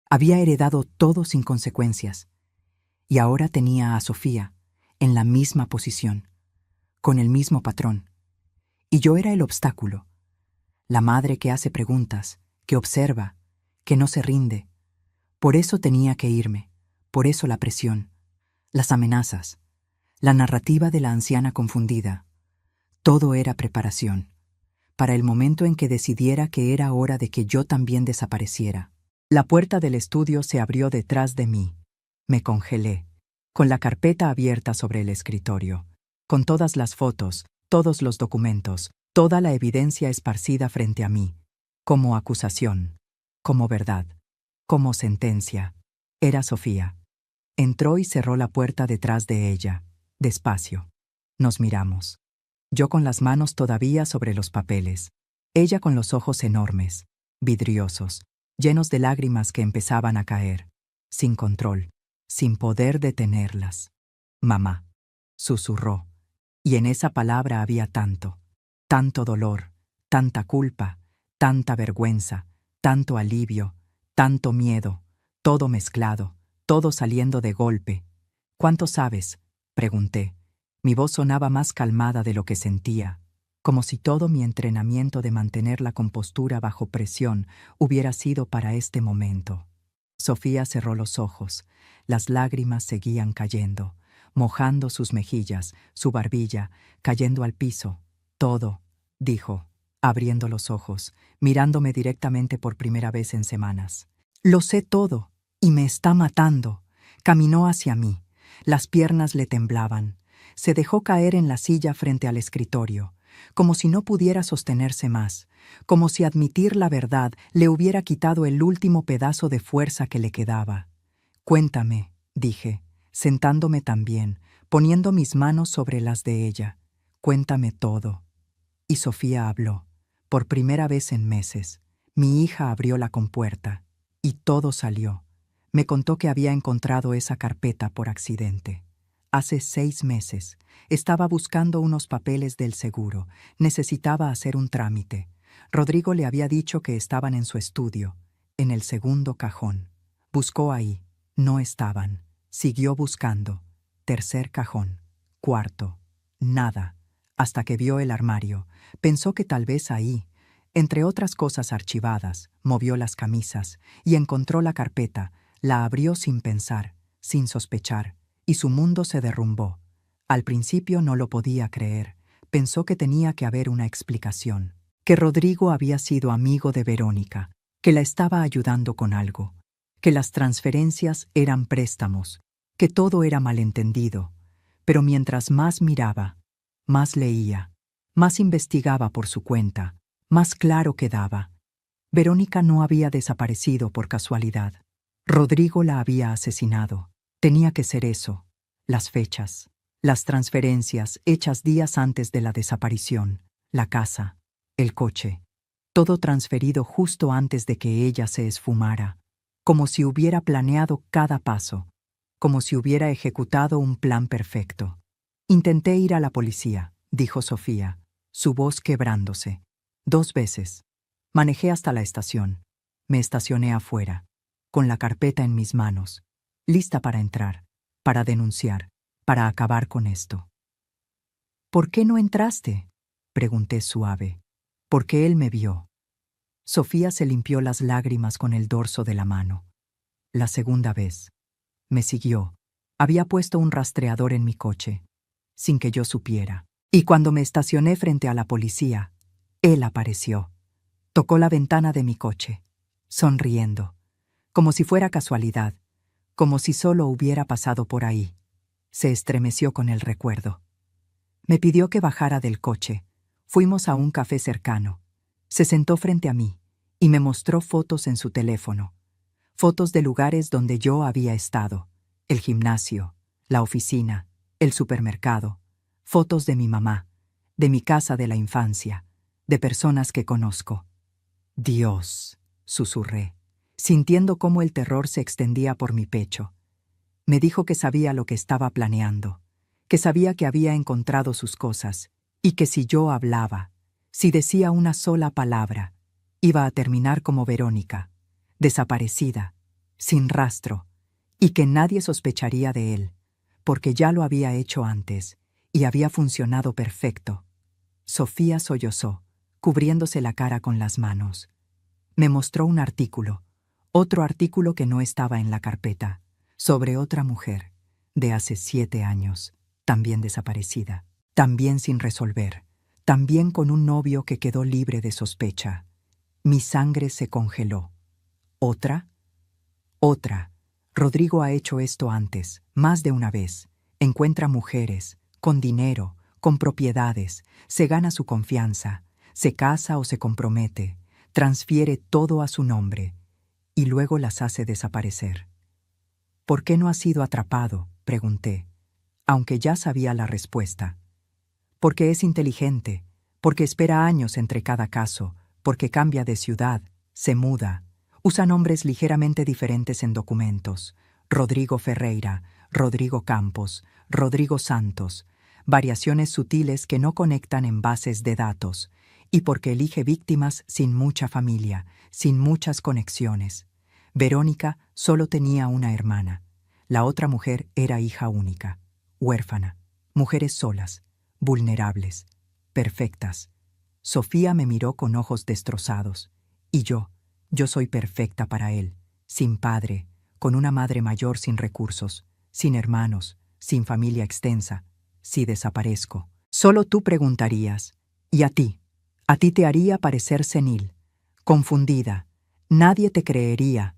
Había heredado todo sin consecuencias. Y ahora tenía a Sofía, en la misma posición, con el mismo patrón. Y yo era el obstáculo, la madre que hace preguntas, que observa, que no se rinde. Por eso tenía que irme, por eso la presión, las amenazas, la narrativa de la anciana confundida. Todo era preparación, para el momento en que decidiera que era hora de que yo también desapareciera. La puerta del estudio se abrió detrás de mí. Me congelé, con la carpeta abierta sobre el escritorio, con todas las fotos, todos los documentos, toda la evidencia esparcida frente a mí, como acusación, como verdad, como sentencia. Era Sofía. Entró y cerró la puerta detrás de ella, despacio. Nos miramos. Yo con las manos todavía sobre los papeles, ella con los ojos enormes, vidriosos, llenos de lágrimas que empezaban a caer, sin control, sin poder detenerlas. Mamá, susurró, y en esa palabra había tanto, tanto dolor, tanta culpa, tanta vergüenza, tanto alivio, tanto miedo, todo mezclado, todo saliendo de golpe. ¿Cuánto sabes?, pregunté. Mi voz sonaba más calmada de lo que sentía, como si todo mi entrenamiento de mantener la compostura bajo presión hubiera sido para este momento. Sofía cerró los ojos. Las lágrimas seguían cayendo, mojando sus mejillas, su barbilla, cayendo al piso. Todo, dijo, abriendo los ojos, mirándome directamente por primera vez en semanas. Lo sé todo, y me está matando. Caminó hacia mí. Las piernas le temblaban. Se dejó caer en la silla frente al escritorio, como si no pudiera sostenerse más, como si admitir la verdad le hubiera quitado el último pedazo de fuerza que le quedaba. Cuéntame, dije, sentándome también, poniendo mis manos sobre las de ella. Cuéntame todo. Y Sofía habló. Por primera vez en meses, mi hija abrió la compuerta, y todo salió. Me contó que había encontrado esa carpeta por accidente. Hace 6 meses. Estaba buscando unos papeles del seguro. Necesitaba hacer un trámite. Rodrigo le había dicho que estaban en su estudio, en el segundo cajón. Buscó ahí. No estaban. Siguió buscando. Tercer cajón. Cuarto. Nada. Hasta que vio el armario. Pensó que tal vez ahí, entre otras cosas archivadas, movió las camisas y encontró la carpeta. La abrió sin pensar, sin sospechar, y su mundo se derrumbó. Al principio no lo podía creer. Pensó que tenía que haber una explicación, que Rodrigo había sido amigo de Verónica, que la estaba ayudando con algo, que las transferencias eran préstamos, que todo era malentendido. Pero mientras más miraba, más leía, más investigaba por su cuenta, más claro quedaba. Verónica no había desaparecido por casualidad. Rodrigo la había asesinado. Tenía que ser eso. Las fechas, las transferencias hechas días antes de la desaparición, la casa, el coche, todo transferido justo antes de que ella se esfumara, como si hubiera planeado cada paso, como si hubiera ejecutado un plan perfecto. Intenté ir a la policía, dijo Sofía, su voz quebrándose. 2 veces. Manejé hasta la estación. Me estacioné afuera, con la carpeta en mis manos, lista para entrar, para denunciar, para acabar con esto. ¿Por qué no entraste?, pregunté suave. Porque él me vio. Sofía se limpió las lágrimas con el dorso de la mano. La segunda vez. Me siguió. Había puesto un rastreador en mi coche, sin que yo supiera. Y cuando me estacioné frente a la policía, él apareció. Tocó la ventana de mi coche, sonriendo, como si fuera casualidad, como si solo hubiera pasado por ahí. Se estremeció con el recuerdo. Me pidió que bajara del coche. Fuimos a un café cercano. Se sentó frente a mí y me mostró fotos en su teléfono. Fotos de lugares donde yo había estado. El gimnasio, la oficina, el supermercado. Fotos de mi mamá, de mi casa de la infancia, de personas que conozco. Dios, susurré, sintiendo cómo el terror se extendía por mi pecho. Me dijo que sabía lo que estaba planeando, que sabía que había encontrado sus cosas, y que si yo hablaba, si decía una sola palabra, iba a terminar como Verónica, desaparecida, sin rastro, y que nadie sospecharía de él, porque ya lo había hecho antes, y había funcionado perfecto. Sofía sollozó, cubriéndose la cara con las manos. Me mostró un artículo, otro artículo que no estaba en la carpeta, sobre otra mujer, de hace 7 años, también desaparecida, también sin resolver, también con un novio que quedó libre de sospecha. Mi sangre se congeló. ¿Otra? Otra. Rodrigo ha hecho esto antes, más de una vez. Encuentra mujeres, con dinero, con propiedades, se gana su confianza, se casa o se compromete, transfiere todo a su nombre, y luego las hace desaparecer. ¿Por qué no ha sido atrapado?, pregunté, aunque ya sabía la respuesta. Porque es inteligente, porque espera años entre cada caso, porque cambia de ciudad, se muda, usa nombres ligeramente diferentes en documentos. Rodrigo Ferreira, Rodrigo Campos, Rodrigo Santos, variaciones sutiles que no conectan en bases de datos, y porque elige víctimas sin mucha familia, sin muchas conexiones. Verónica solo tenía una hermana. La otra mujer era hija única, huérfana, mujeres solas, vulnerables, perfectas. Sofía me miró con ojos destrozados. Y yo soy perfecta para él, sin padre, con una madre mayor sin recursos, sin hermanos, sin familia extensa. Si desaparezco, solo tú preguntarías, ¿y a ti? A ti te haría parecer senil, confundida. Nadie te creería.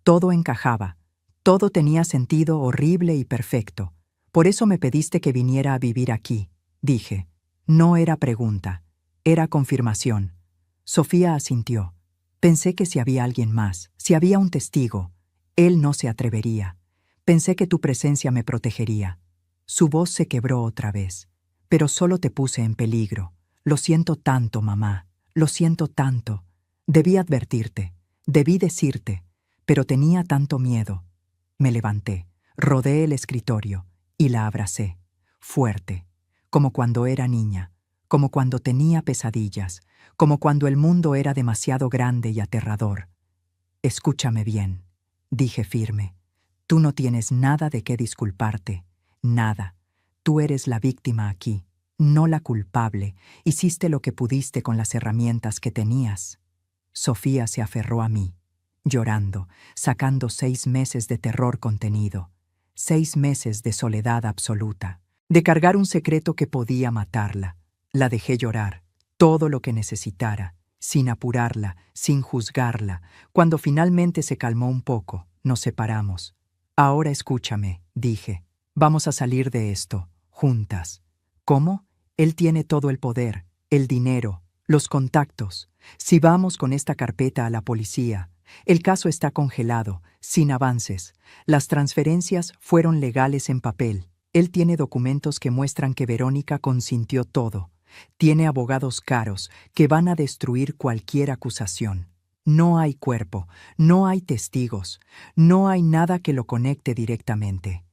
Todo encajaba. Todo tenía sentido horrible y perfecto. Por eso me pediste que viniera a vivir aquí, dije. No era pregunta, era confirmación. Sofía asintió. Pensé que si había alguien más, si había un testigo, él no se atrevería. Pensé que tu presencia me protegería. Su voz se quebró otra vez. Pero solo te puse en peligro. Lo siento tanto, mamá. Lo siento tanto. Debí advertirte. Debí decirte. Pero tenía tanto miedo. Me levanté, rodeé el escritorio y la abracé, fuerte, como cuando era niña, como cuando tenía pesadillas, como cuando el mundo era demasiado grande y aterrador. Escúchame bien, dije firme. Tú no tienes nada de qué disculparte, nada. Tú eres la víctima aquí, no la culpable. Hiciste lo que pudiste con las herramientas que tenías. Sofía se aferró a mí, llorando, sacando 6 meses de terror contenido, 6 meses de soledad absoluta, de cargar un secreto que podía matarla. La dejé llorar, todo lo que necesitara, sin apurarla, sin juzgarla. Cuando finalmente se calmó un poco, nos separamos. Ahora escúchame, dije. Vamos a salir de esto, juntas. ¿Cómo? Él tiene todo el poder, el dinero, los contactos. Si vamos con esta carpeta a la policía, el caso está congelado, sin avances. Las transferencias fueron legales en papel. Él tiene documentos que muestran que Verónica consintió todo. Tiene abogados caros que van a destruir cualquier acusación. No hay cuerpo, no hay testigos, no hay nada que lo conecte directamente.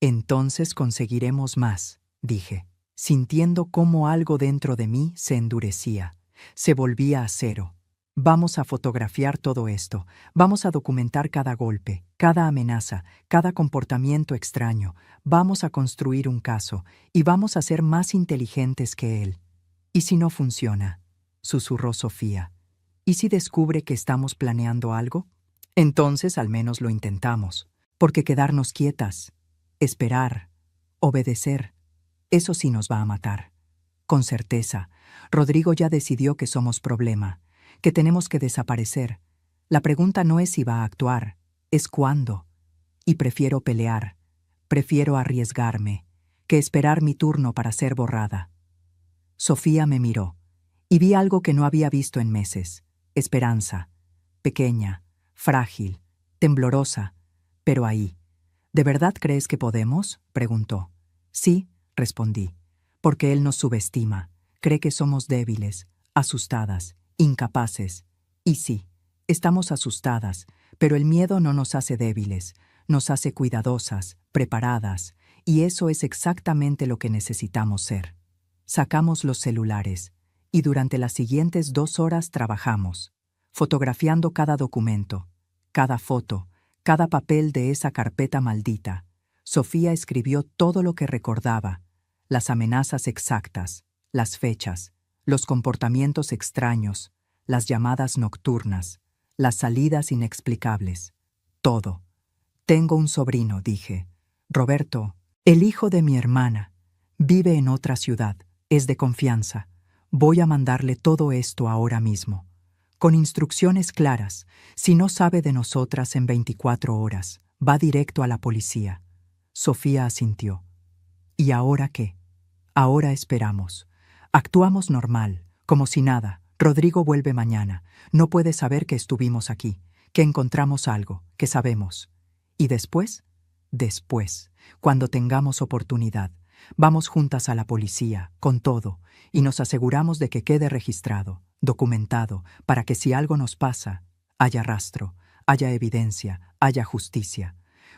Entonces conseguiremos más, dije, sintiendo cómo algo dentro de mí se endurecía, se volvía acero. Vamos a fotografiar todo esto, vamos a documentar cada golpe, cada amenaza, cada comportamiento extraño, vamos a construir un caso y vamos a ser más inteligentes que él. ¿Y si no funciona?, susurró Sofía. ¿Y si descubre que estamos planeando algo? Entonces al menos lo intentamos, porque quedarnos quietas, esperar, obedecer, eso sí nos va a matar. Con certeza, Rodrigo ya decidió que somos problema, que tenemos que desaparecer. La pregunta no es si va a actuar, es cuándo. Y prefiero pelear, prefiero arriesgarme, que esperar mi turno para ser borrada. Sofía me miró, y vi algo que no había visto en meses. Esperanza, pequeña, frágil, temblorosa, pero ahí. ¿De verdad crees que podemos?, preguntó. Sí, respondí, porque él nos subestima, cree que somos débiles, asustadas, incapaces. Y sí, estamos asustadas, pero el miedo no nos hace débiles, nos hace cuidadosas, preparadas, y eso es exactamente lo que necesitamos ser. Sacamos los celulares, y durante las siguientes 2 horas trabajamos, fotografiando cada documento, cada foto, cada papel de esa carpeta maldita. Sofía escribió todo lo que recordaba, las amenazas exactas, las fechas, los comportamientos extraños, las llamadas nocturnas, las salidas inexplicables. Todo. Tengo un sobrino, dije. Roberto, el hijo de mi hermana. Vive en otra ciudad, es de confianza. Voy a mandarle todo esto ahora mismo, con instrucciones claras. Si no sabe de nosotras en 24 horas, va directo a la policía. Sofía asintió. ¿Y ahora qué? Ahora esperamos. Actuamos normal, como si nada. Rodrigo vuelve mañana. No puede saber que estuvimos aquí, que encontramos algo, que sabemos. ¿Y después? Después, cuando tengamos oportunidad, vamos juntas a la policía, con todo, y nos aseguramos de que quede registrado, documentado, para que si algo nos pasa, haya rastro, haya evidencia, haya justicia.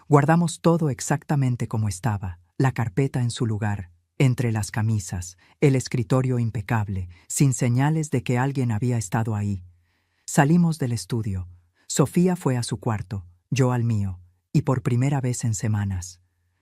Guardamos todo exactamente como estaba, la carpeta en su lugar, Entre las camisas, el escritorio impecable, sin señales de que alguien había estado ahí. Salimos del estudio. Sofía fue a su cuarto, yo al mío, y por primera vez en semanas.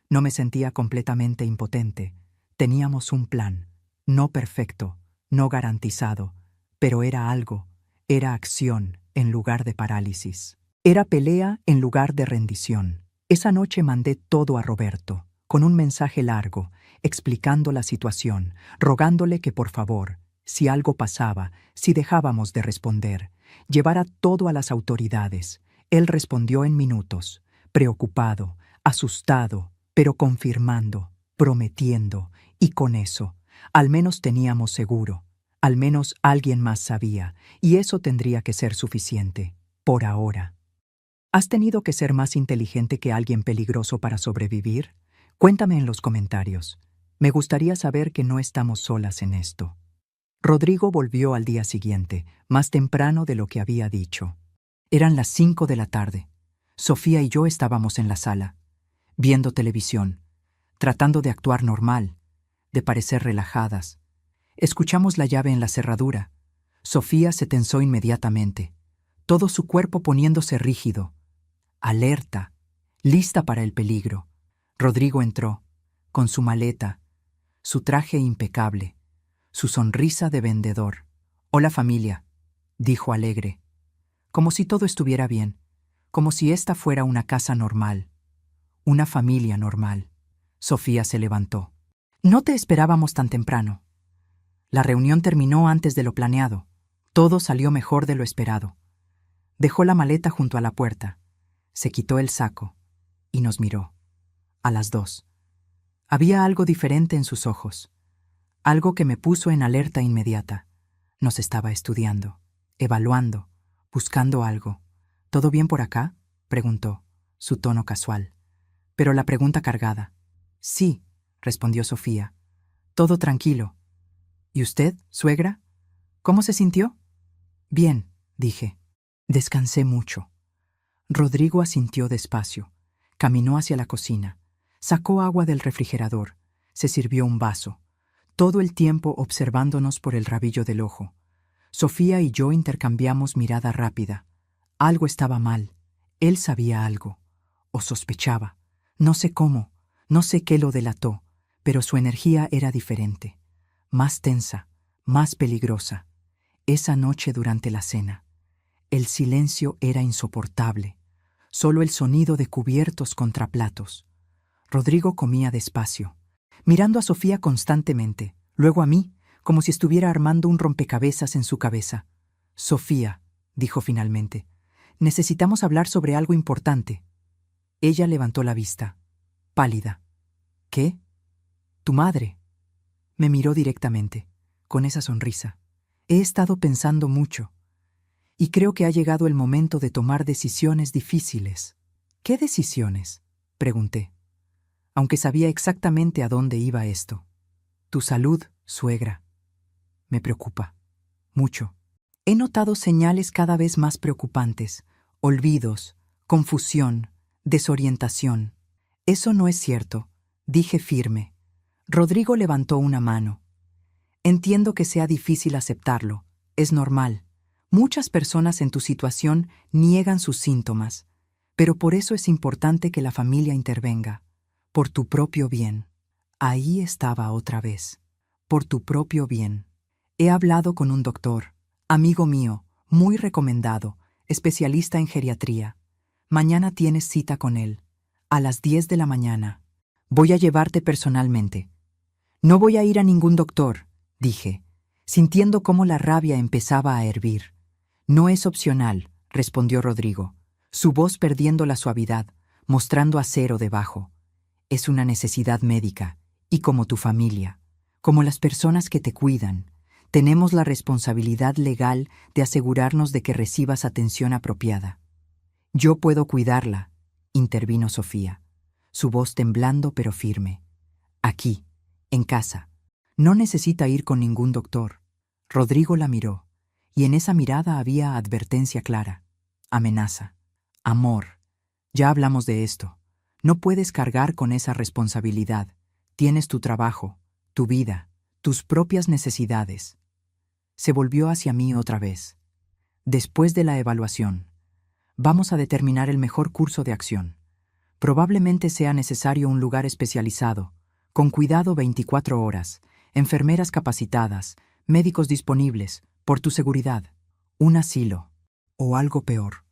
No me sentía completamente impotente. Teníamos un plan, no perfecto, no garantizado, pero era algo, era acción en lugar de parálisis. Era pelea en lugar de rendición. Esa noche mandé todo a Roberto, con un mensaje largo, explicando la situación, rogándole que por favor, si algo pasaba, si dejábamos de responder, llevara todo a las autoridades. Él respondió en minutos, preocupado, asustado, pero confirmando, prometiendo, y con eso, al menos teníamos seguro, al menos alguien más sabía, y eso tendría que ser suficiente, por ahora. ¿Has tenido que ser más inteligente que alguien peligroso para sobrevivir? Cuéntame en los comentarios. Me gustaría saber que no estamos solas en esto. Rodrigo volvió al día siguiente, más temprano de lo que había dicho. Eran las 5 de la tarde. Sofía y yo estábamos en la sala, viendo televisión, tratando de actuar normal, de parecer relajadas. Escuchamos la llave en la cerradura. Sofía se tensó inmediatamente, todo su cuerpo poniéndose rígido, alerta, lista para el peligro. Rodrigo entró, con su maleta, su traje impecable, su sonrisa de vendedor. «Hola familia», dijo alegre, como si todo estuviera bien, como si esta fuera una casa normal, una familia normal. Sofía se levantó. «No te esperábamos tan temprano. La reunión terminó antes de lo planeado. Todo salió mejor de lo esperado». Dejó la maleta junto a la puerta, se quitó el saco y nos miró. A las dos. Había algo diferente en sus ojos, algo que me puso en alerta inmediata. Nos estaba estudiando, evaluando, buscando algo. «¿Todo bien por acá?», preguntó, su tono casual, pero la pregunta cargada. «Sí», respondió Sofía. «Todo tranquilo. ¿Y usted, suegra? ¿Cómo se sintió?» «Bien», dije. «Descansé mucho». Rodrigo asintió despacio, caminó hacia la cocina, sacó agua del refrigerador, se sirvió un vaso, todo el tiempo observándonos por el rabillo del ojo. Sofía y yo intercambiamos mirada rápida. Algo estaba mal. Él sabía algo, o sospechaba. No sé cómo, no sé qué lo delató, pero su energía era diferente, más tensa, más peligrosa. Esa noche durante la cena, el silencio era insoportable, solo el sonido de cubiertos contra platos. Rodrigo comía despacio, mirando a Sofía constantemente, luego a mí, como si estuviera armando un rompecabezas en su cabeza. «Sofía», dijo finalmente, «necesitamos hablar sobre algo importante». Ella levantó la vista, pálida. «¿Qué?» «Tu madre». Me miró directamente, con esa sonrisa. «He estado pensando mucho, y creo que ha llegado el momento de tomar decisiones difíciles». «¿Qué decisiones?», pregunté, aunque sabía exactamente a dónde iba esto. «Tu salud, suegra. Me preocupa. Mucho. He notado señales cada vez más preocupantes, olvidos, confusión, desorientación». «Eso no es cierto», dije firme. Rodrigo levantó una mano. «Entiendo que sea difícil aceptarlo. Es normal. Muchas personas en tu situación niegan sus síntomas, pero por eso es importante que la familia intervenga. Por tu propio bien». Ahí estaba otra vez. Por tu propio bien. He hablado con un doctor, amigo mío, muy recomendado, especialista en geriatría. Mañana tienes cita con él, a las 10 de la mañana. Voy a llevarte personalmente. «No voy a ir a ningún doctor», dije, sintiendo cómo la rabia empezaba a hervir. «No es opcional», respondió Rodrigo, su voz perdiendo la suavidad, mostrando acero debajo. «Es una necesidad médica, y como tu familia, como las personas que te cuidan, tenemos la responsabilidad legal de asegurarnos de que recibas atención apropiada». «Yo puedo cuidarla», intervino Sofía, su voz temblando pero firme. «Aquí, en casa. No necesita ir con ningún doctor». Rodrigo la miró, y en esa mirada había advertencia clara, amenaza. «Amor, ya hablamos de esto. No puedes cargar con esa responsabilidad. Tienes tu trabajo, tu vida, tus propias necesidades. Se volvió hacia mí otra vez. Después de la evaluación, vamos a determinar el mejor curso de acción. Probablemente sea necesario un lugar especializado, con cuidado 24 horas, enfermeras capacitadas, médicos disponibles, por tu seguridad, un asilo, o algo peor,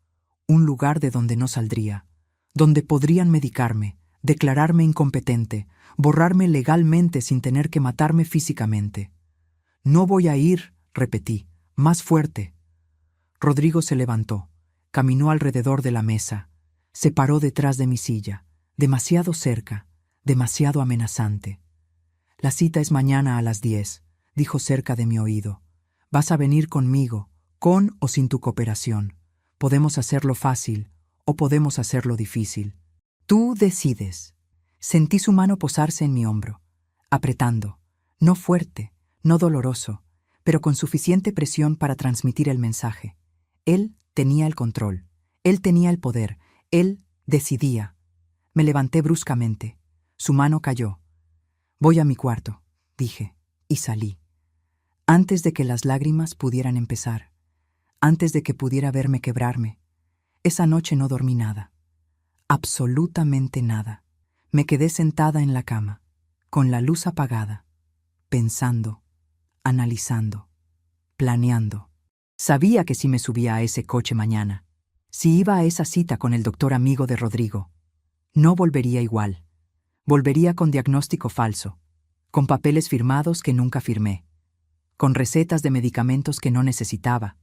un lugar de donde no saldría, donde podrían medicarme, declararme incompetente, borrarme legalmente sin tener que matarme físicamente. No voy a ir, repetí, más fuerte. Rodrigo se levantó, caminó alrededor de la mesa, se paró detrás de mi silla, demasiado cerca, demasiado amenazante. La cita es mañana a las 10, dijo cerca de mi oído. Vas a venir conmigo, con o sin tu cooperación. Podemos hacerlo fácil o podemos hacerlo difícil. Tú decides. Sentí su mano posarse en mi hombro, apretando, no fuerte, no doloroso, pero con suficiente presión para transmitir el mensaje. Él tenía el control, él tenía el poder, él decidía. Me levanté bruscamente. Su mano cayó. Voy a mi cuarto, dije, y salí. Antes de que las lágrimas pudieran empezar, antes de que pudiera verme quebrarme, esa noche no dormí nada. Absolutamente nada. Me quedé sentada en la cama, con la luz apagada, pensando, analizando, planeando. Sabía que si me subía a ese coche mañana, si iba a esa cita con el doctor amigo de Rodrigo, no volvería igual. Volvería con diagnóstico falso, con papeles firmados que nunca firmé, con recetas de medicamentos que no necesitaba,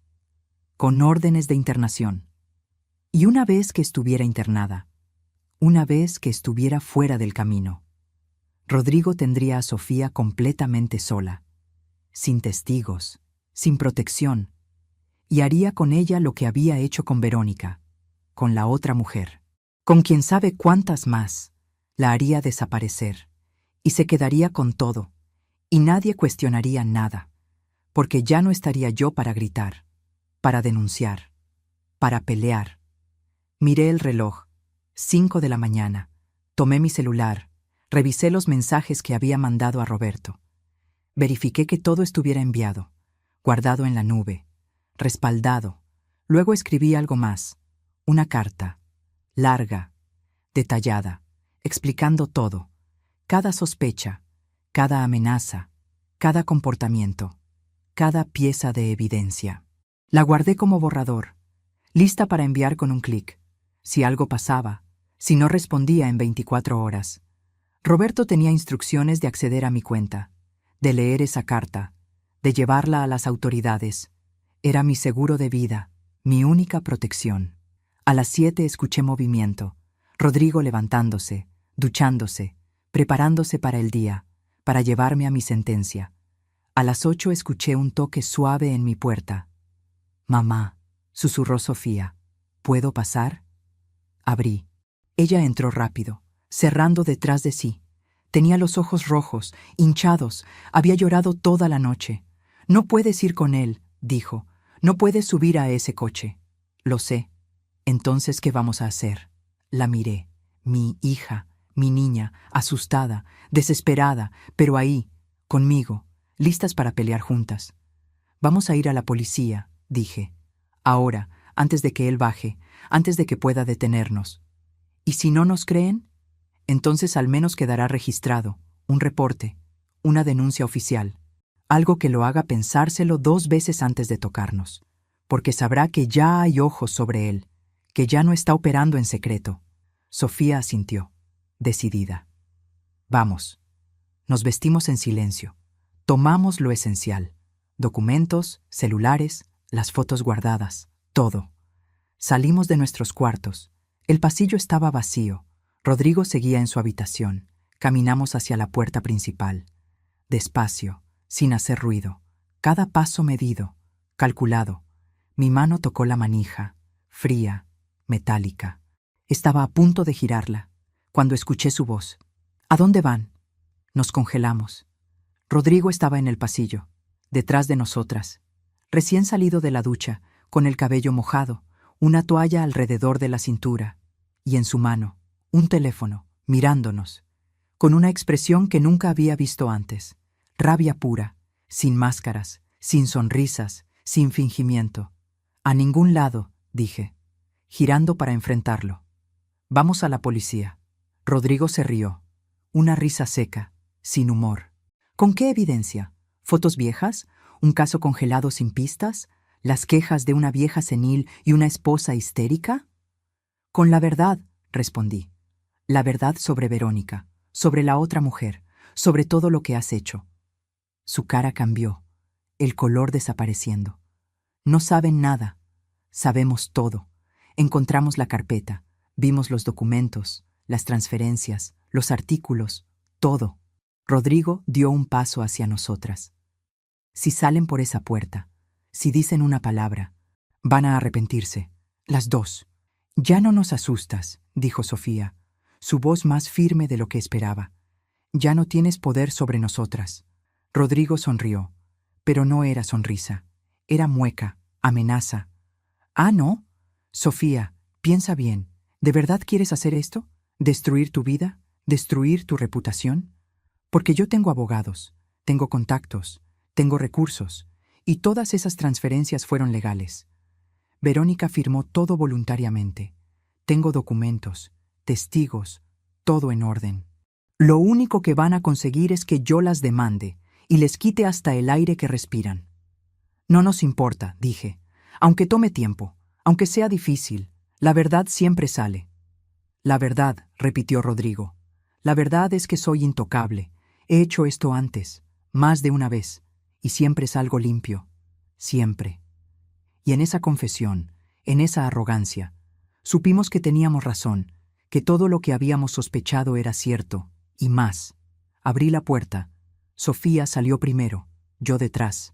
con órdenes de internación. Y una vez que estuviera internada, una vez que estuviera fuera del camino, Rodrigo tendría a Sofía completamente sola, sin testigos, sin protección, y haría con ella lo que había hecho con Verónica, con la otra mujer, con quien sabe cuántas más. La haría desaparecer, y se quedaría con todo, y nadie cuestionaría nada, porque ya no estaría yo para gritar, para denunciar, para pelear. Miré el reloj, 5 de la mañana, tomé mi celular, revisé los mensajes que había mandado a Roberto. Verifiqué que todo estuviera enviado, guardado en la nube, respaldado. Luego escribí algo más, una carta, larga, detallada, explicando todo, cada sospecha, cada amenaza, cada comportamiento, cada pieza de evidencia. La guardé como borrador, lista para enviar con un clic, si algo pasaba, si no respondía en 24 horas. Roberto tenía instrucciones de acceder a mi cuenta, de leer esa carta, de llevarla a las autoridades. Era mi seguro de vida, mi única protección. A las 7 escuché movimiento, Rodrigo levantándose, duchándose, preparándose para el día, para llevarme a mi sentencia. A las 8 escuché un toque suave en mi puerta. «Mamá», susurró Sofía, «¿puedo pasar?» Abrí. Ella entró rápido, cerrando detrás de sí. Tenía los ojos rojos, hinchados, había llorado toda la noche. «No puedes ir con él», dijo, «no puedes subir a ese coche». «Lo sé». «Entonces, ¿qué vamos a hacer?» La miré. Mi hija, mi niña, asustada, desesperada, pero ahí, conmigo, listas para pelear juntas. «Vamos a ir a la policía», dije. «Ahora, antes de que él baje, antes de que pueda detenernos». «¿Y si no nos creen?» «Entonces al menos quedará registrado, un reporte, una denuncia oficial, algo que lo haga pensárselo 2 veces antes de tocarnos, porque sabrá que ya hay ojos sobre él, que ya no está operando en secreto». Sofía asintió, decidida. «Vamos». Nos vestimos en silencio. Tomamos lo esencial: documentos, celulares, las fotos guardadas, todo. Salimos de nuestros cuartos. El pasillo estaba vacío. Rodrigo seguía en su habitación. Caminamos hacia la puerta principal. Despacio, sin hacer ruido. Cada paso medido, calculado. Mi mano tocó la manija, fría, metálica. Estaba a punto de girarla, cuando escuché su voz. «¿A dónde van?» Nos congelamos. Rodrigo estaba en el pasillo, detrás de nosotras, recién salido de la ducha, con el cabello mojado, una toalla alrededor de la cintura, y en su mano, un teléfono, mirándonos, con una expresión que nunca había visto antes. Rabia pura, sin máscaras, sin sonrisas, sin fingimiento. A ningún lado, dije, girando para enfrentarlo. Vamos a la policía. Rodrigo se rió. Una risa seca, sin humor. ¿Con qué evidencia? ¿Fotos viejas? ¿Un caso congelado sin pistas? ¿Las quejas de una vieja senil y una esposa histérica? Con la verdad, respondí. La verdad sobre Verónica, sobre la otra mujer, sobre todo lo que has hecho. Su cara cambió, el color desapareciendo. No saben nada. Sabemos todo. Encontramos la carpeta, vimos los documentos, las transferencias, los artículos, todo. Rodrigo dio un paso hacia nosotras. Si salen por esa puerta, si dicen una palabra, van a arrepentirse, las dos. Ya no nos asustas, dijo Sofía, su voz más firme de lo que esperaba. Ya no tienes poder sobre nosotras. Rodrigo sonrió, pero no era sonrisa, era mueca, amenaza. Ah, ¿no? Sofía, piensa bien, ¿de verdad quieres hacer esto? ¿Destruir tu vida? ¿Destruir tu reputación? Porque yo tengo abogados, tengo contactos, tengo recursos, y todas esas transferencias fueron legales. Verónica firmó todo voluntariamente. Tengo documentos, testigos, todo en orden. Lo único que van a conseguir es que yo las demande y les quite hasta el aire que respiran. No nos importa, dije, aunque tome tiempo, aunque sea difícil, la verdad siempre sale. La verdad, repitió Rodrigo, la verdad es que soy intocable. He hecho esto antes, más de una vez, y siempre salgo limpio, siempre. Y en esa confesión, en esa arrogancia, supimos que teníamos razón, que todo lo que habíamos sospechado era cierto, y más. Abrí la puerta. Sofía salió primero, yo detrás.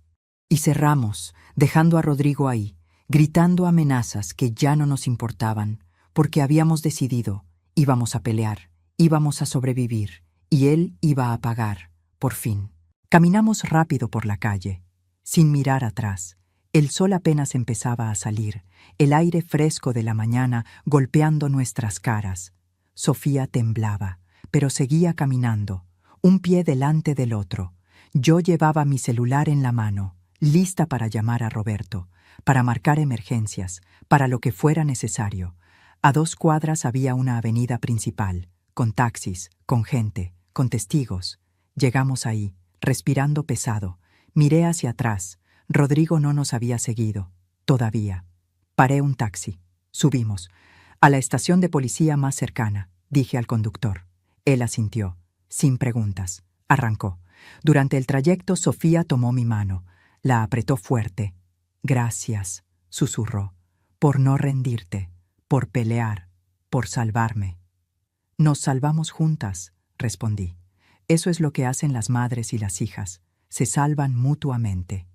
Y cerramos, dejando a Rodrigo ahí, gritando amenazas que ya no nos importaban, porque habíamos decidido, íbamos a pelear, íbamos a sobrevivir, y él iba a pagar, por fin. Caminamos rápido por la calle, sin mirar atrás. El sol apenas empezaba a salir, el aire fresco de la mañana golpeando nuestras caras. Sofía temblaba, pero seguía caminando, un pie delante del otro. Yo llevaba mi celular en la mano, lista para llamar a Roberto, para marcar emergencias, para lo que fuera necesario. A 2 cuadras había una avenida principal, con taxis, con gente, con testigos. Llegamos ahí, respirando pesado. Miré hacia atrás. Rodrigo no nos había seguido, todavía. Paré un taxi. Subimos. A la estación de policía más cercana, dije al conductor. Él asintió, sin preguntas. Arrancó. Durante el trayecto, Sofía tomó mi mano. La apretó fuerte. Gracias, susurró, por no rendirte, por pelear, por salvarme. Nos salvamos juntas, respondí. Eso es lo que hacen las madres y las hijas. Se salvan mutuamente.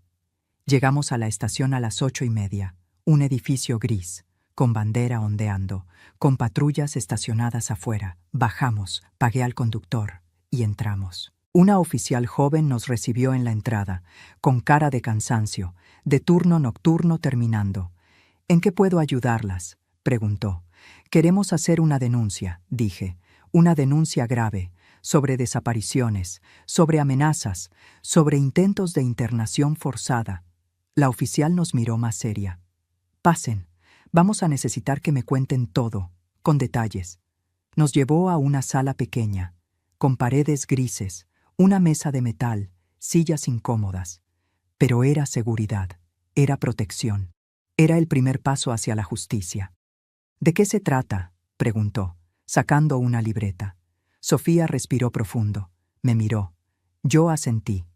Llegamos a la estación a las 8:30, un edificio gris, con bandera ondeando, con patrullas estacionadas afuera. Bajamos, pagué al conductor y entramos. Una oficial joven nos recibió en la entrada, con cara de cansancio, de turno nocturno terminando. ¿En qué puedo ayudarlas?, preguntó. Queremos hacer una denuncia, dije, una denuncia grave, sobre desapariciones, sobre amenazas, sobre intentos de internación forzada. La oficial nos miró más seria. Pasen, vamos a necesitar que me cuenten todo, con detalles. Nos llevó a una sala pequeña, con paredes grises, una mesa de metal, sillas incómodas. Pero era seguridad, era protección, era el primer paso hacia la justicia. ¿De qué se trata?, preguntó, sacando una libreta. Sofía respiró profundo, me miró. Yo asentí,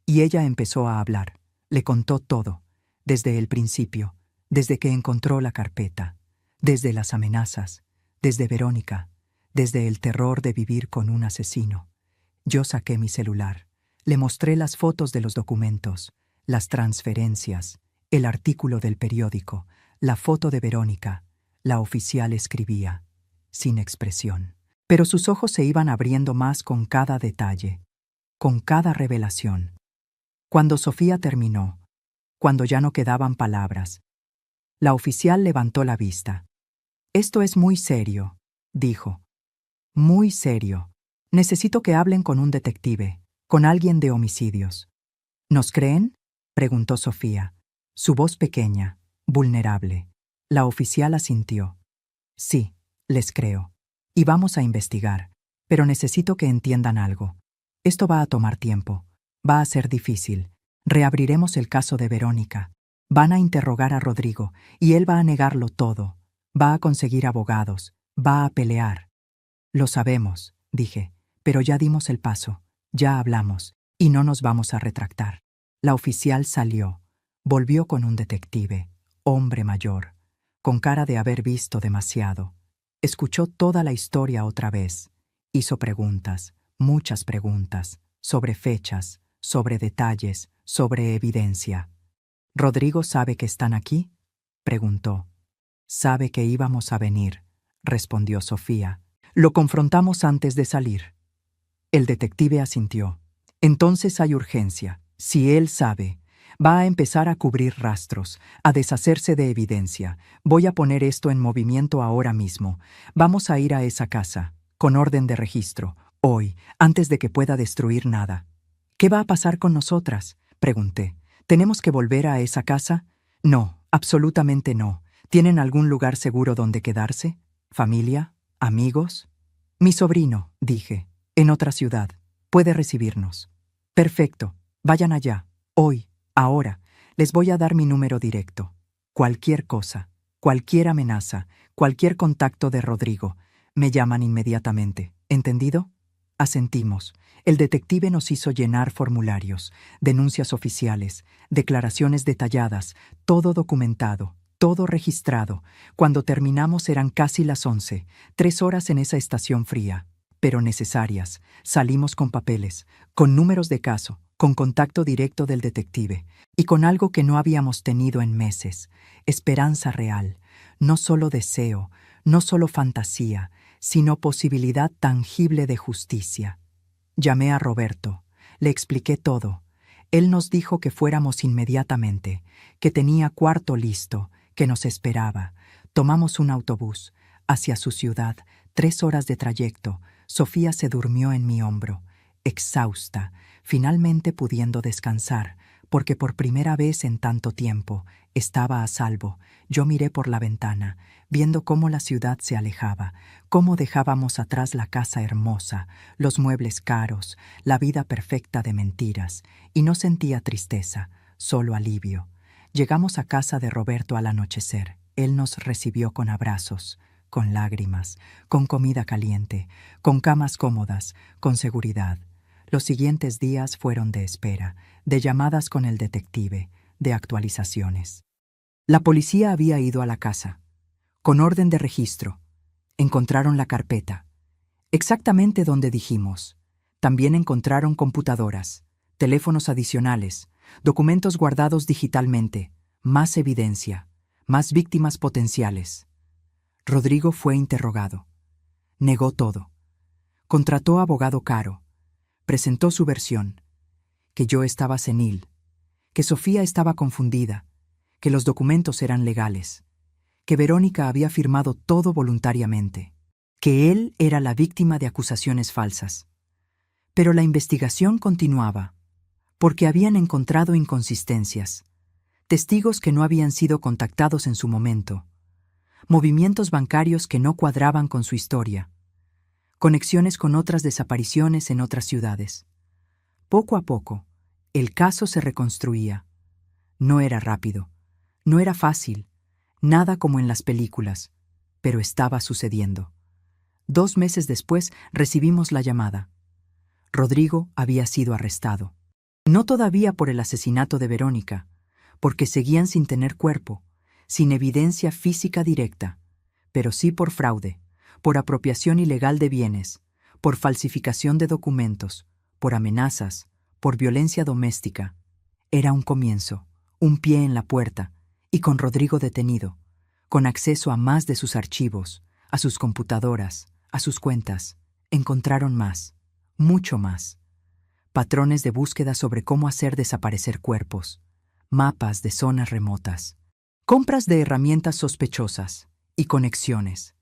y ella empezó a hablar. Le contó todo, desde el principio, desde que encontró la carpeta, desde las amenazas, desde Verónica, desde el terror de vivir con un asesino. Yo saqué mi celular, le mostré las fotos de los documentos, las transferencias, el artículo del periódico, la foto de Verónica. La oficial escribía, sin expresión. Pero sus ojos se iban abriendo más con cada detalle, con cada revelación. Cuando Sofía terminó, cuando ya no quedaban palabras, la oficial levantó la vista. «Esto es muy serio», dijo. «Muy serio. Necesito que hablen con un detective. Con alguien de homicidios. ¿Nos creen? Preguntó Sofía, su voz pequeña, vulnerable. La oficial asintió. Sí, les creo. Y vamos a investigar. Pero necesito que entiendan algo. Esto va a tomar tiempo. Va a ser difícil. Reabriremos el caso de Verónica. Van a interrogar a Rodrigo, y él va a negarlo todo. Va a conseguir abogados. Va a pelear. Lo sabemos, dije, pero ya dimos el paso. Ya hablamos, y no nos vamos a retractar. La oficial salió. Volvió con un detective, hombre mayor, con cara de haber visto demasiado. Escuchó toda la historia otra vez. Hizo preguntas, muchas preguntas, sobre fechas, sobre detalles, sobre evidencia. ¿Rodrigo sabe que están aquí?, preguntó. Sabe que íbamos a venir, respondió Sofía. Lo confrontamos antes de salir. El detective asintió. Entonces hay urgencia. Si él sabe, va a empezar a cubrir rastros, a deshacerse de evidencia. Voy a poner esto en movimiento ahora mismo. Vamos a ir a esa casa, con orden de registro, hoy, antes de que pueda destruir nada. ¿Qué va a pasar con nosotras?, pregunté. ¿Tenemos que volver a esa casa? No, absolutamente no. ¿Tienen algún lugar seguro donde quedarse? ¿Familia? ¿Amigos? Mi sobrino, dije, en otra ciudad. Puede recibirnos. Perfecto. Vayan allá. Hoy, ahora. Les voy a dar mi número directo. Cualquier cosa, cualquier amenaza, cualquier contacto de Rodrigo. Me llaman inmediatamente. ¿Entendido? Asentimos. El detective nos hizo llenar formularios, denuncias oficiales, declaraciones detalladas, todo documentado, todo registrado. Cuando terminamos eran casi las 11, 3 horas en esa estación fría, pero necesarias. Salimos con papeles, con números de caso, con contacto directo del detective, y con algo que no habíamos tenido en meses: esperanza real, no solo deseo, no solo fantasía, sino posibilidad tangible de justicia. Llamé a Roberto, le expliqué todo. Él nos dijo que fuéramos inmediatamente, que tenía cuarto listo, que nos esperaba. Tomamos un autobús hacia su ciudad, 3 horas de trayecto. Sofía se durmió en mi hombro, exhausta, finalmente pudiendo descansar, porque por primera vez en tanto tiempo estaba a salvo. Yo miré por la ventana, viendo cómo la ciudad se alejaba, cómo dejábamos atrás la casa hermosa, los muebles caros, la vida perfecta de mentiras, y no sentía tristeza, solo alivio. Llegamos a casa de Roberto al anochecer. Él nos recibió con abrazos, con lágrimas, con comida caliente, con camas cómodas, con seguridad. Los siguientes días fueron de espera, de llamadas con el detective, de actualizaciones. La policía había ido a la casa, con orden de registro. Encontraron la carpeta, exactamente donde dijimos. También encontraron computadoras, teléfonos adicionales, documentos guardados digitalmente, más evidencia, más víctimas potenciales. Rodrigo fue interrogado. Negó todo. Contrató abogado caro. Presentó su versión: que yo estaba senil, que Sofía estaba confundida, que los documentos eran legales, que Verónica había firmado todo voluntariamente, que él era la víctima de acusaciones falsas. Pero la investigación continuaba, porque habían encontrado inconsistencias, testigos que no habían sido contactados en su momento, movimientos bancarios que no cuadraban con su historia, conexiones con otras desapariciones en otras ciudades. Poco a poco, el caso se reconstruía. No era rápido, no era fácil, nada como en las películas, pero estaba sucediendo. 2 meses después recibimos la llamada. Rodrigo había sido arrestado. No todavía por el asesinato de Verónica, porque seguían sin tener cuerpo, sin evidencia física directa, pero sí por fraude, por apropiación ilegal de bienes, por falsificación de documentos, por amenazas, por violencia doméstica. Era un comienzo, un pie en la puerta, y con Rodrigo detenido, con acceso a más de sus archivos, a sus computadoras, a sus cuentas, encontraron más, mucho más. Patrones de búsqueda sobre cómo hacer desaparecer cuerpos, mapas de zonas remotas, compras de herramientas sospechosas y conexiones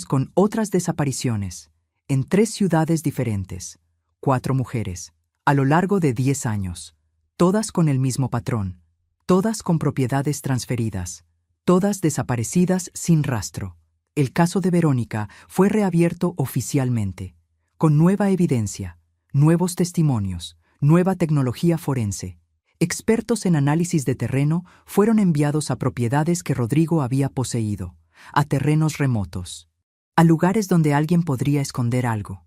con otras desapariciones, en 3 ciudades diferentes, 4 mujeres, A lo largo de 10 años, todas con el mismo patrón, todas con propiedades transferidas, todas desaparecidas sin rastro. El caso de Verónica fue reabierto oficialmente, con nueva evidencia, nuevos testimonios, nueva tecnología forense. Expertos en análisis de terreno fueron enviados a propiedades que Rodrigo había poseído, a terrenos remotos, a lugares donde alguien podría esconder algo.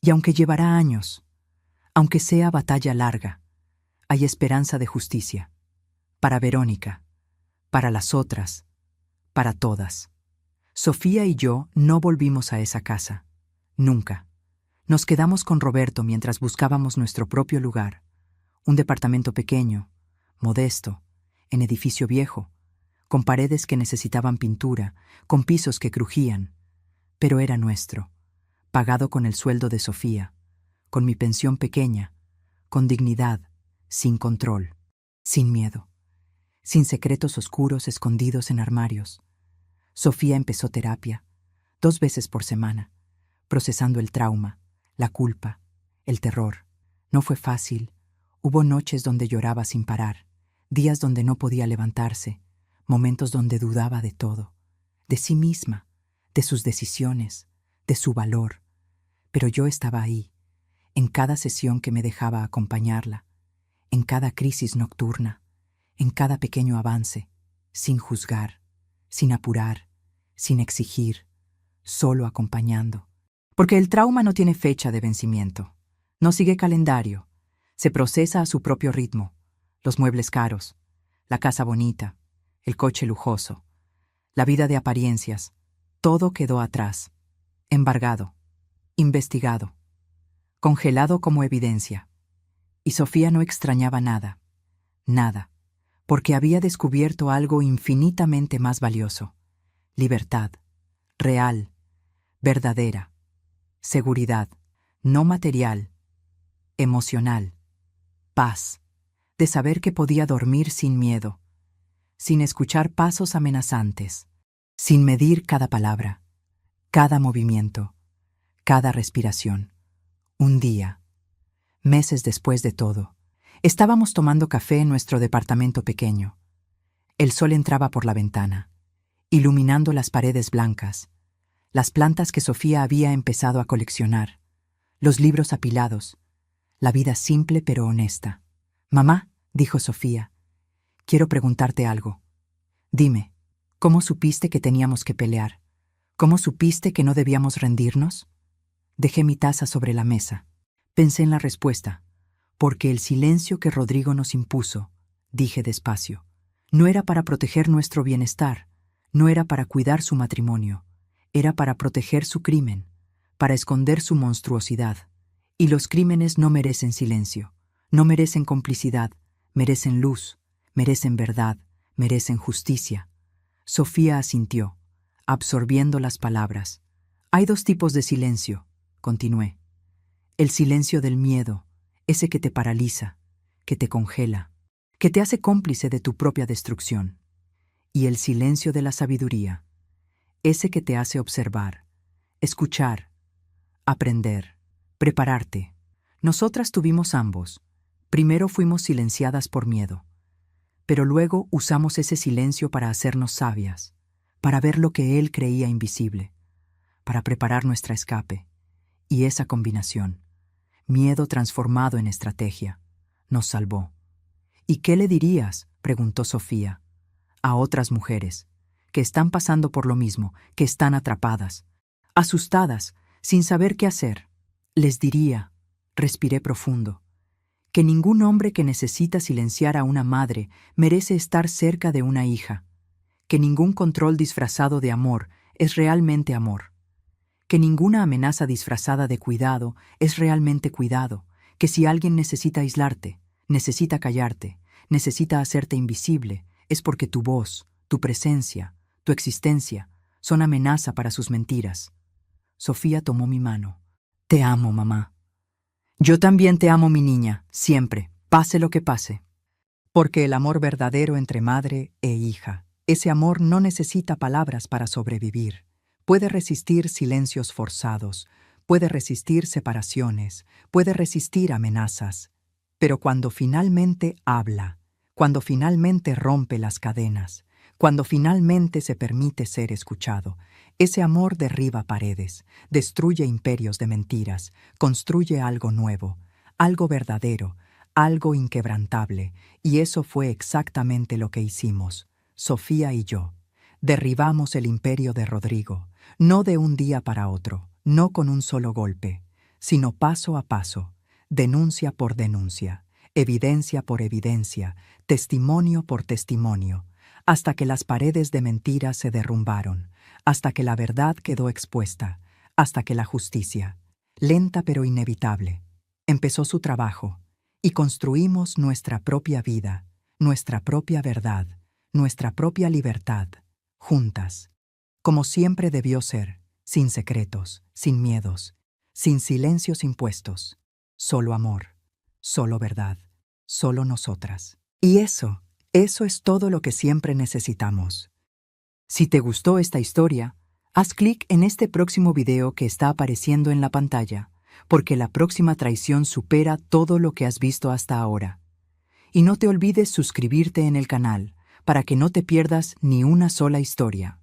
Y aunque llevará años, aunque sea batalla larga, hay esperanza de justicia. Para Verónica, para las otras, para todas. Sofía y yo no volvimos a esa casa. Nunca. Nos quedamos con Roberto mientras buscábamos nuestro propio lugar. Un departamento pequeño, modesto, en edificio viejo, con paredes que necesitaban pintura, con pisos que crujían. Pero era nuestro, pagado con el sueldo de Sofía, con mi pensión pequeña, con dignidad, sin control, sin miedo, sin secretos oscuros escondidos en armarios. Sofía empezó terapia, 2 veces por semana, procesando el trauma, la culpa, el terror. No fue fácil. Hubo noches donde lloraba sin parar, días donde no podía levantarse, momentos donde dudaba de todo, de sí misma, de sus decisiones, de su valor. Pero yo estaba ahí, en cada sesión que me dejaba acompañarla, en cada crisis nocturna, en cada pequeño avance, sin juzgar, sin apurar, sin exigir, solo acompañando. Porque el trauma no tiene fecha de vencimiento, no sigue calendario, se procesa a su propio ritmo. Los muebles caros, la casa bonita, el coche lujoso, la vida de apariencias, todo quedó atrás, embargado, investigado, congelado como evidencia. Y Sofía no extrañaba nada, nada, porque había descubierto algo infinitamente más valioso: libertad, real, verdadera, seguridad, no material, emocional, paz, de saber que podía dormir sin miedo, sin escuchar pasos amenazantes, sin medir cada palabra, cada movimiento, cada respiración. Un día, meses después de todo, estábamos tomando café en nuestro departamento pequeño. El sol entraba por la ventana, iluminando las paredes blancas, las plantas que Sofía había empezado a coleccionar, los libros apilados, la vida simple pero honesta. «Mamá», dijo Sofía, «quiero preguntarte algo. Dime, ¿cómo supiste que teníamos que pelear? ¿Cómo supiste que no debíamos rendirnos?» Dejé mi taza sobre la mesa. Pensé en la respuesta. Porque el silencio que Rodrigo nos impuso, dije despacio, no era para proteger nuestro bienestar, no era para cuidar su matrimonio, era para proteger su crimen, para esconder su monstruosidad. Y los crímenes no merecen silencio, no merecen complicidad, merecen luz, merecen verdad, merecen justicia. Sofía asintió, absorbiendo las palabras. Hay 2 tipos de silencio, continué. El silencio del miedo, ese que te paraliza, que te congela, que te hace cómplice de tu propia destrucción. Y el silencio de la sabiduría, ese que te hace observar, escuchar, aprender, prepararte. Nosotras tuvimos ambos. Primero fuimos silenciadas por miedo, pero luego usamos ese silencio para hacernos sabias, para ver lo que él creía invisible, para preparar nuestra escape. Y esa combinación, miedo transformado en estrategia, nos salvó. ¿Y qué le dirías?, preguntó Sofía, a otras mujeres que están pasando por lo mismo, que están atrapadas, asustadas, sin saber qué hacer. Les diría, respiré profundo, que ningún hombre que necesita silenciar a una madre merece estar cerca de una hija, que ningún control disfrazado de amor es realmente amor, que ninguna amenaza disfrazada de cuidado es realmente cuidado, que si alguien necesita aislarte, necesita callarte, necesita hacerte invisible, es porque tu voz, tu presencia, tu existencia son amenaza para sus mentiras. Sofía tomó mi mano. Te amo, mamá. Yo también te amo, mi niña, siempre, pase lo que pase. Porque el amor verdadero entre madre e hija, ese amor no necesita palabras para sobrevivir. Puede resistir silencios forzados, puede resistir separaciones, puede resistir amenazas, pero cuando finalmente habla, cuando finalmente rompe las cadenas, cuando finalmente se permite ser escuchado, ese amor derriba paredes, destruye imperios de mentiras, construye algo nuevo, algo verdadero, algo inquebrantable, y eso fue exactamente lo que hicimos, Sofía y yo. Derribamos el imperio de Rodrigo, no de un día para otro, no con un solo golpe, sino paso a paso, denuncia por denuncia, evidencia por evidencia, testimonio por testimonio, hasta que las paredes de mentiras se derrumbaron, hasta que la verdad quedó expuesta, hasta que la justicia, lenta pero inevitable, empezó su trabajo, y construimos nuestra propia vida, nuestra propia verdad, nuestra propia libertad, juntas, como siempre debió ser, sin secretos, sin miedos, sin silencios impuestos, solo amor, solo verdad, solo nosotras. Y eso es todo lo que siempre necesitamos. Si te gustó esta historia, haz clic en este próximo video que está apareciendo en la pantalla, porque la próxima traición supera todo lo que has visto hasta ahora. Y no te olvides suscribirte en el canal, para que no te pierdas ni una sola historia.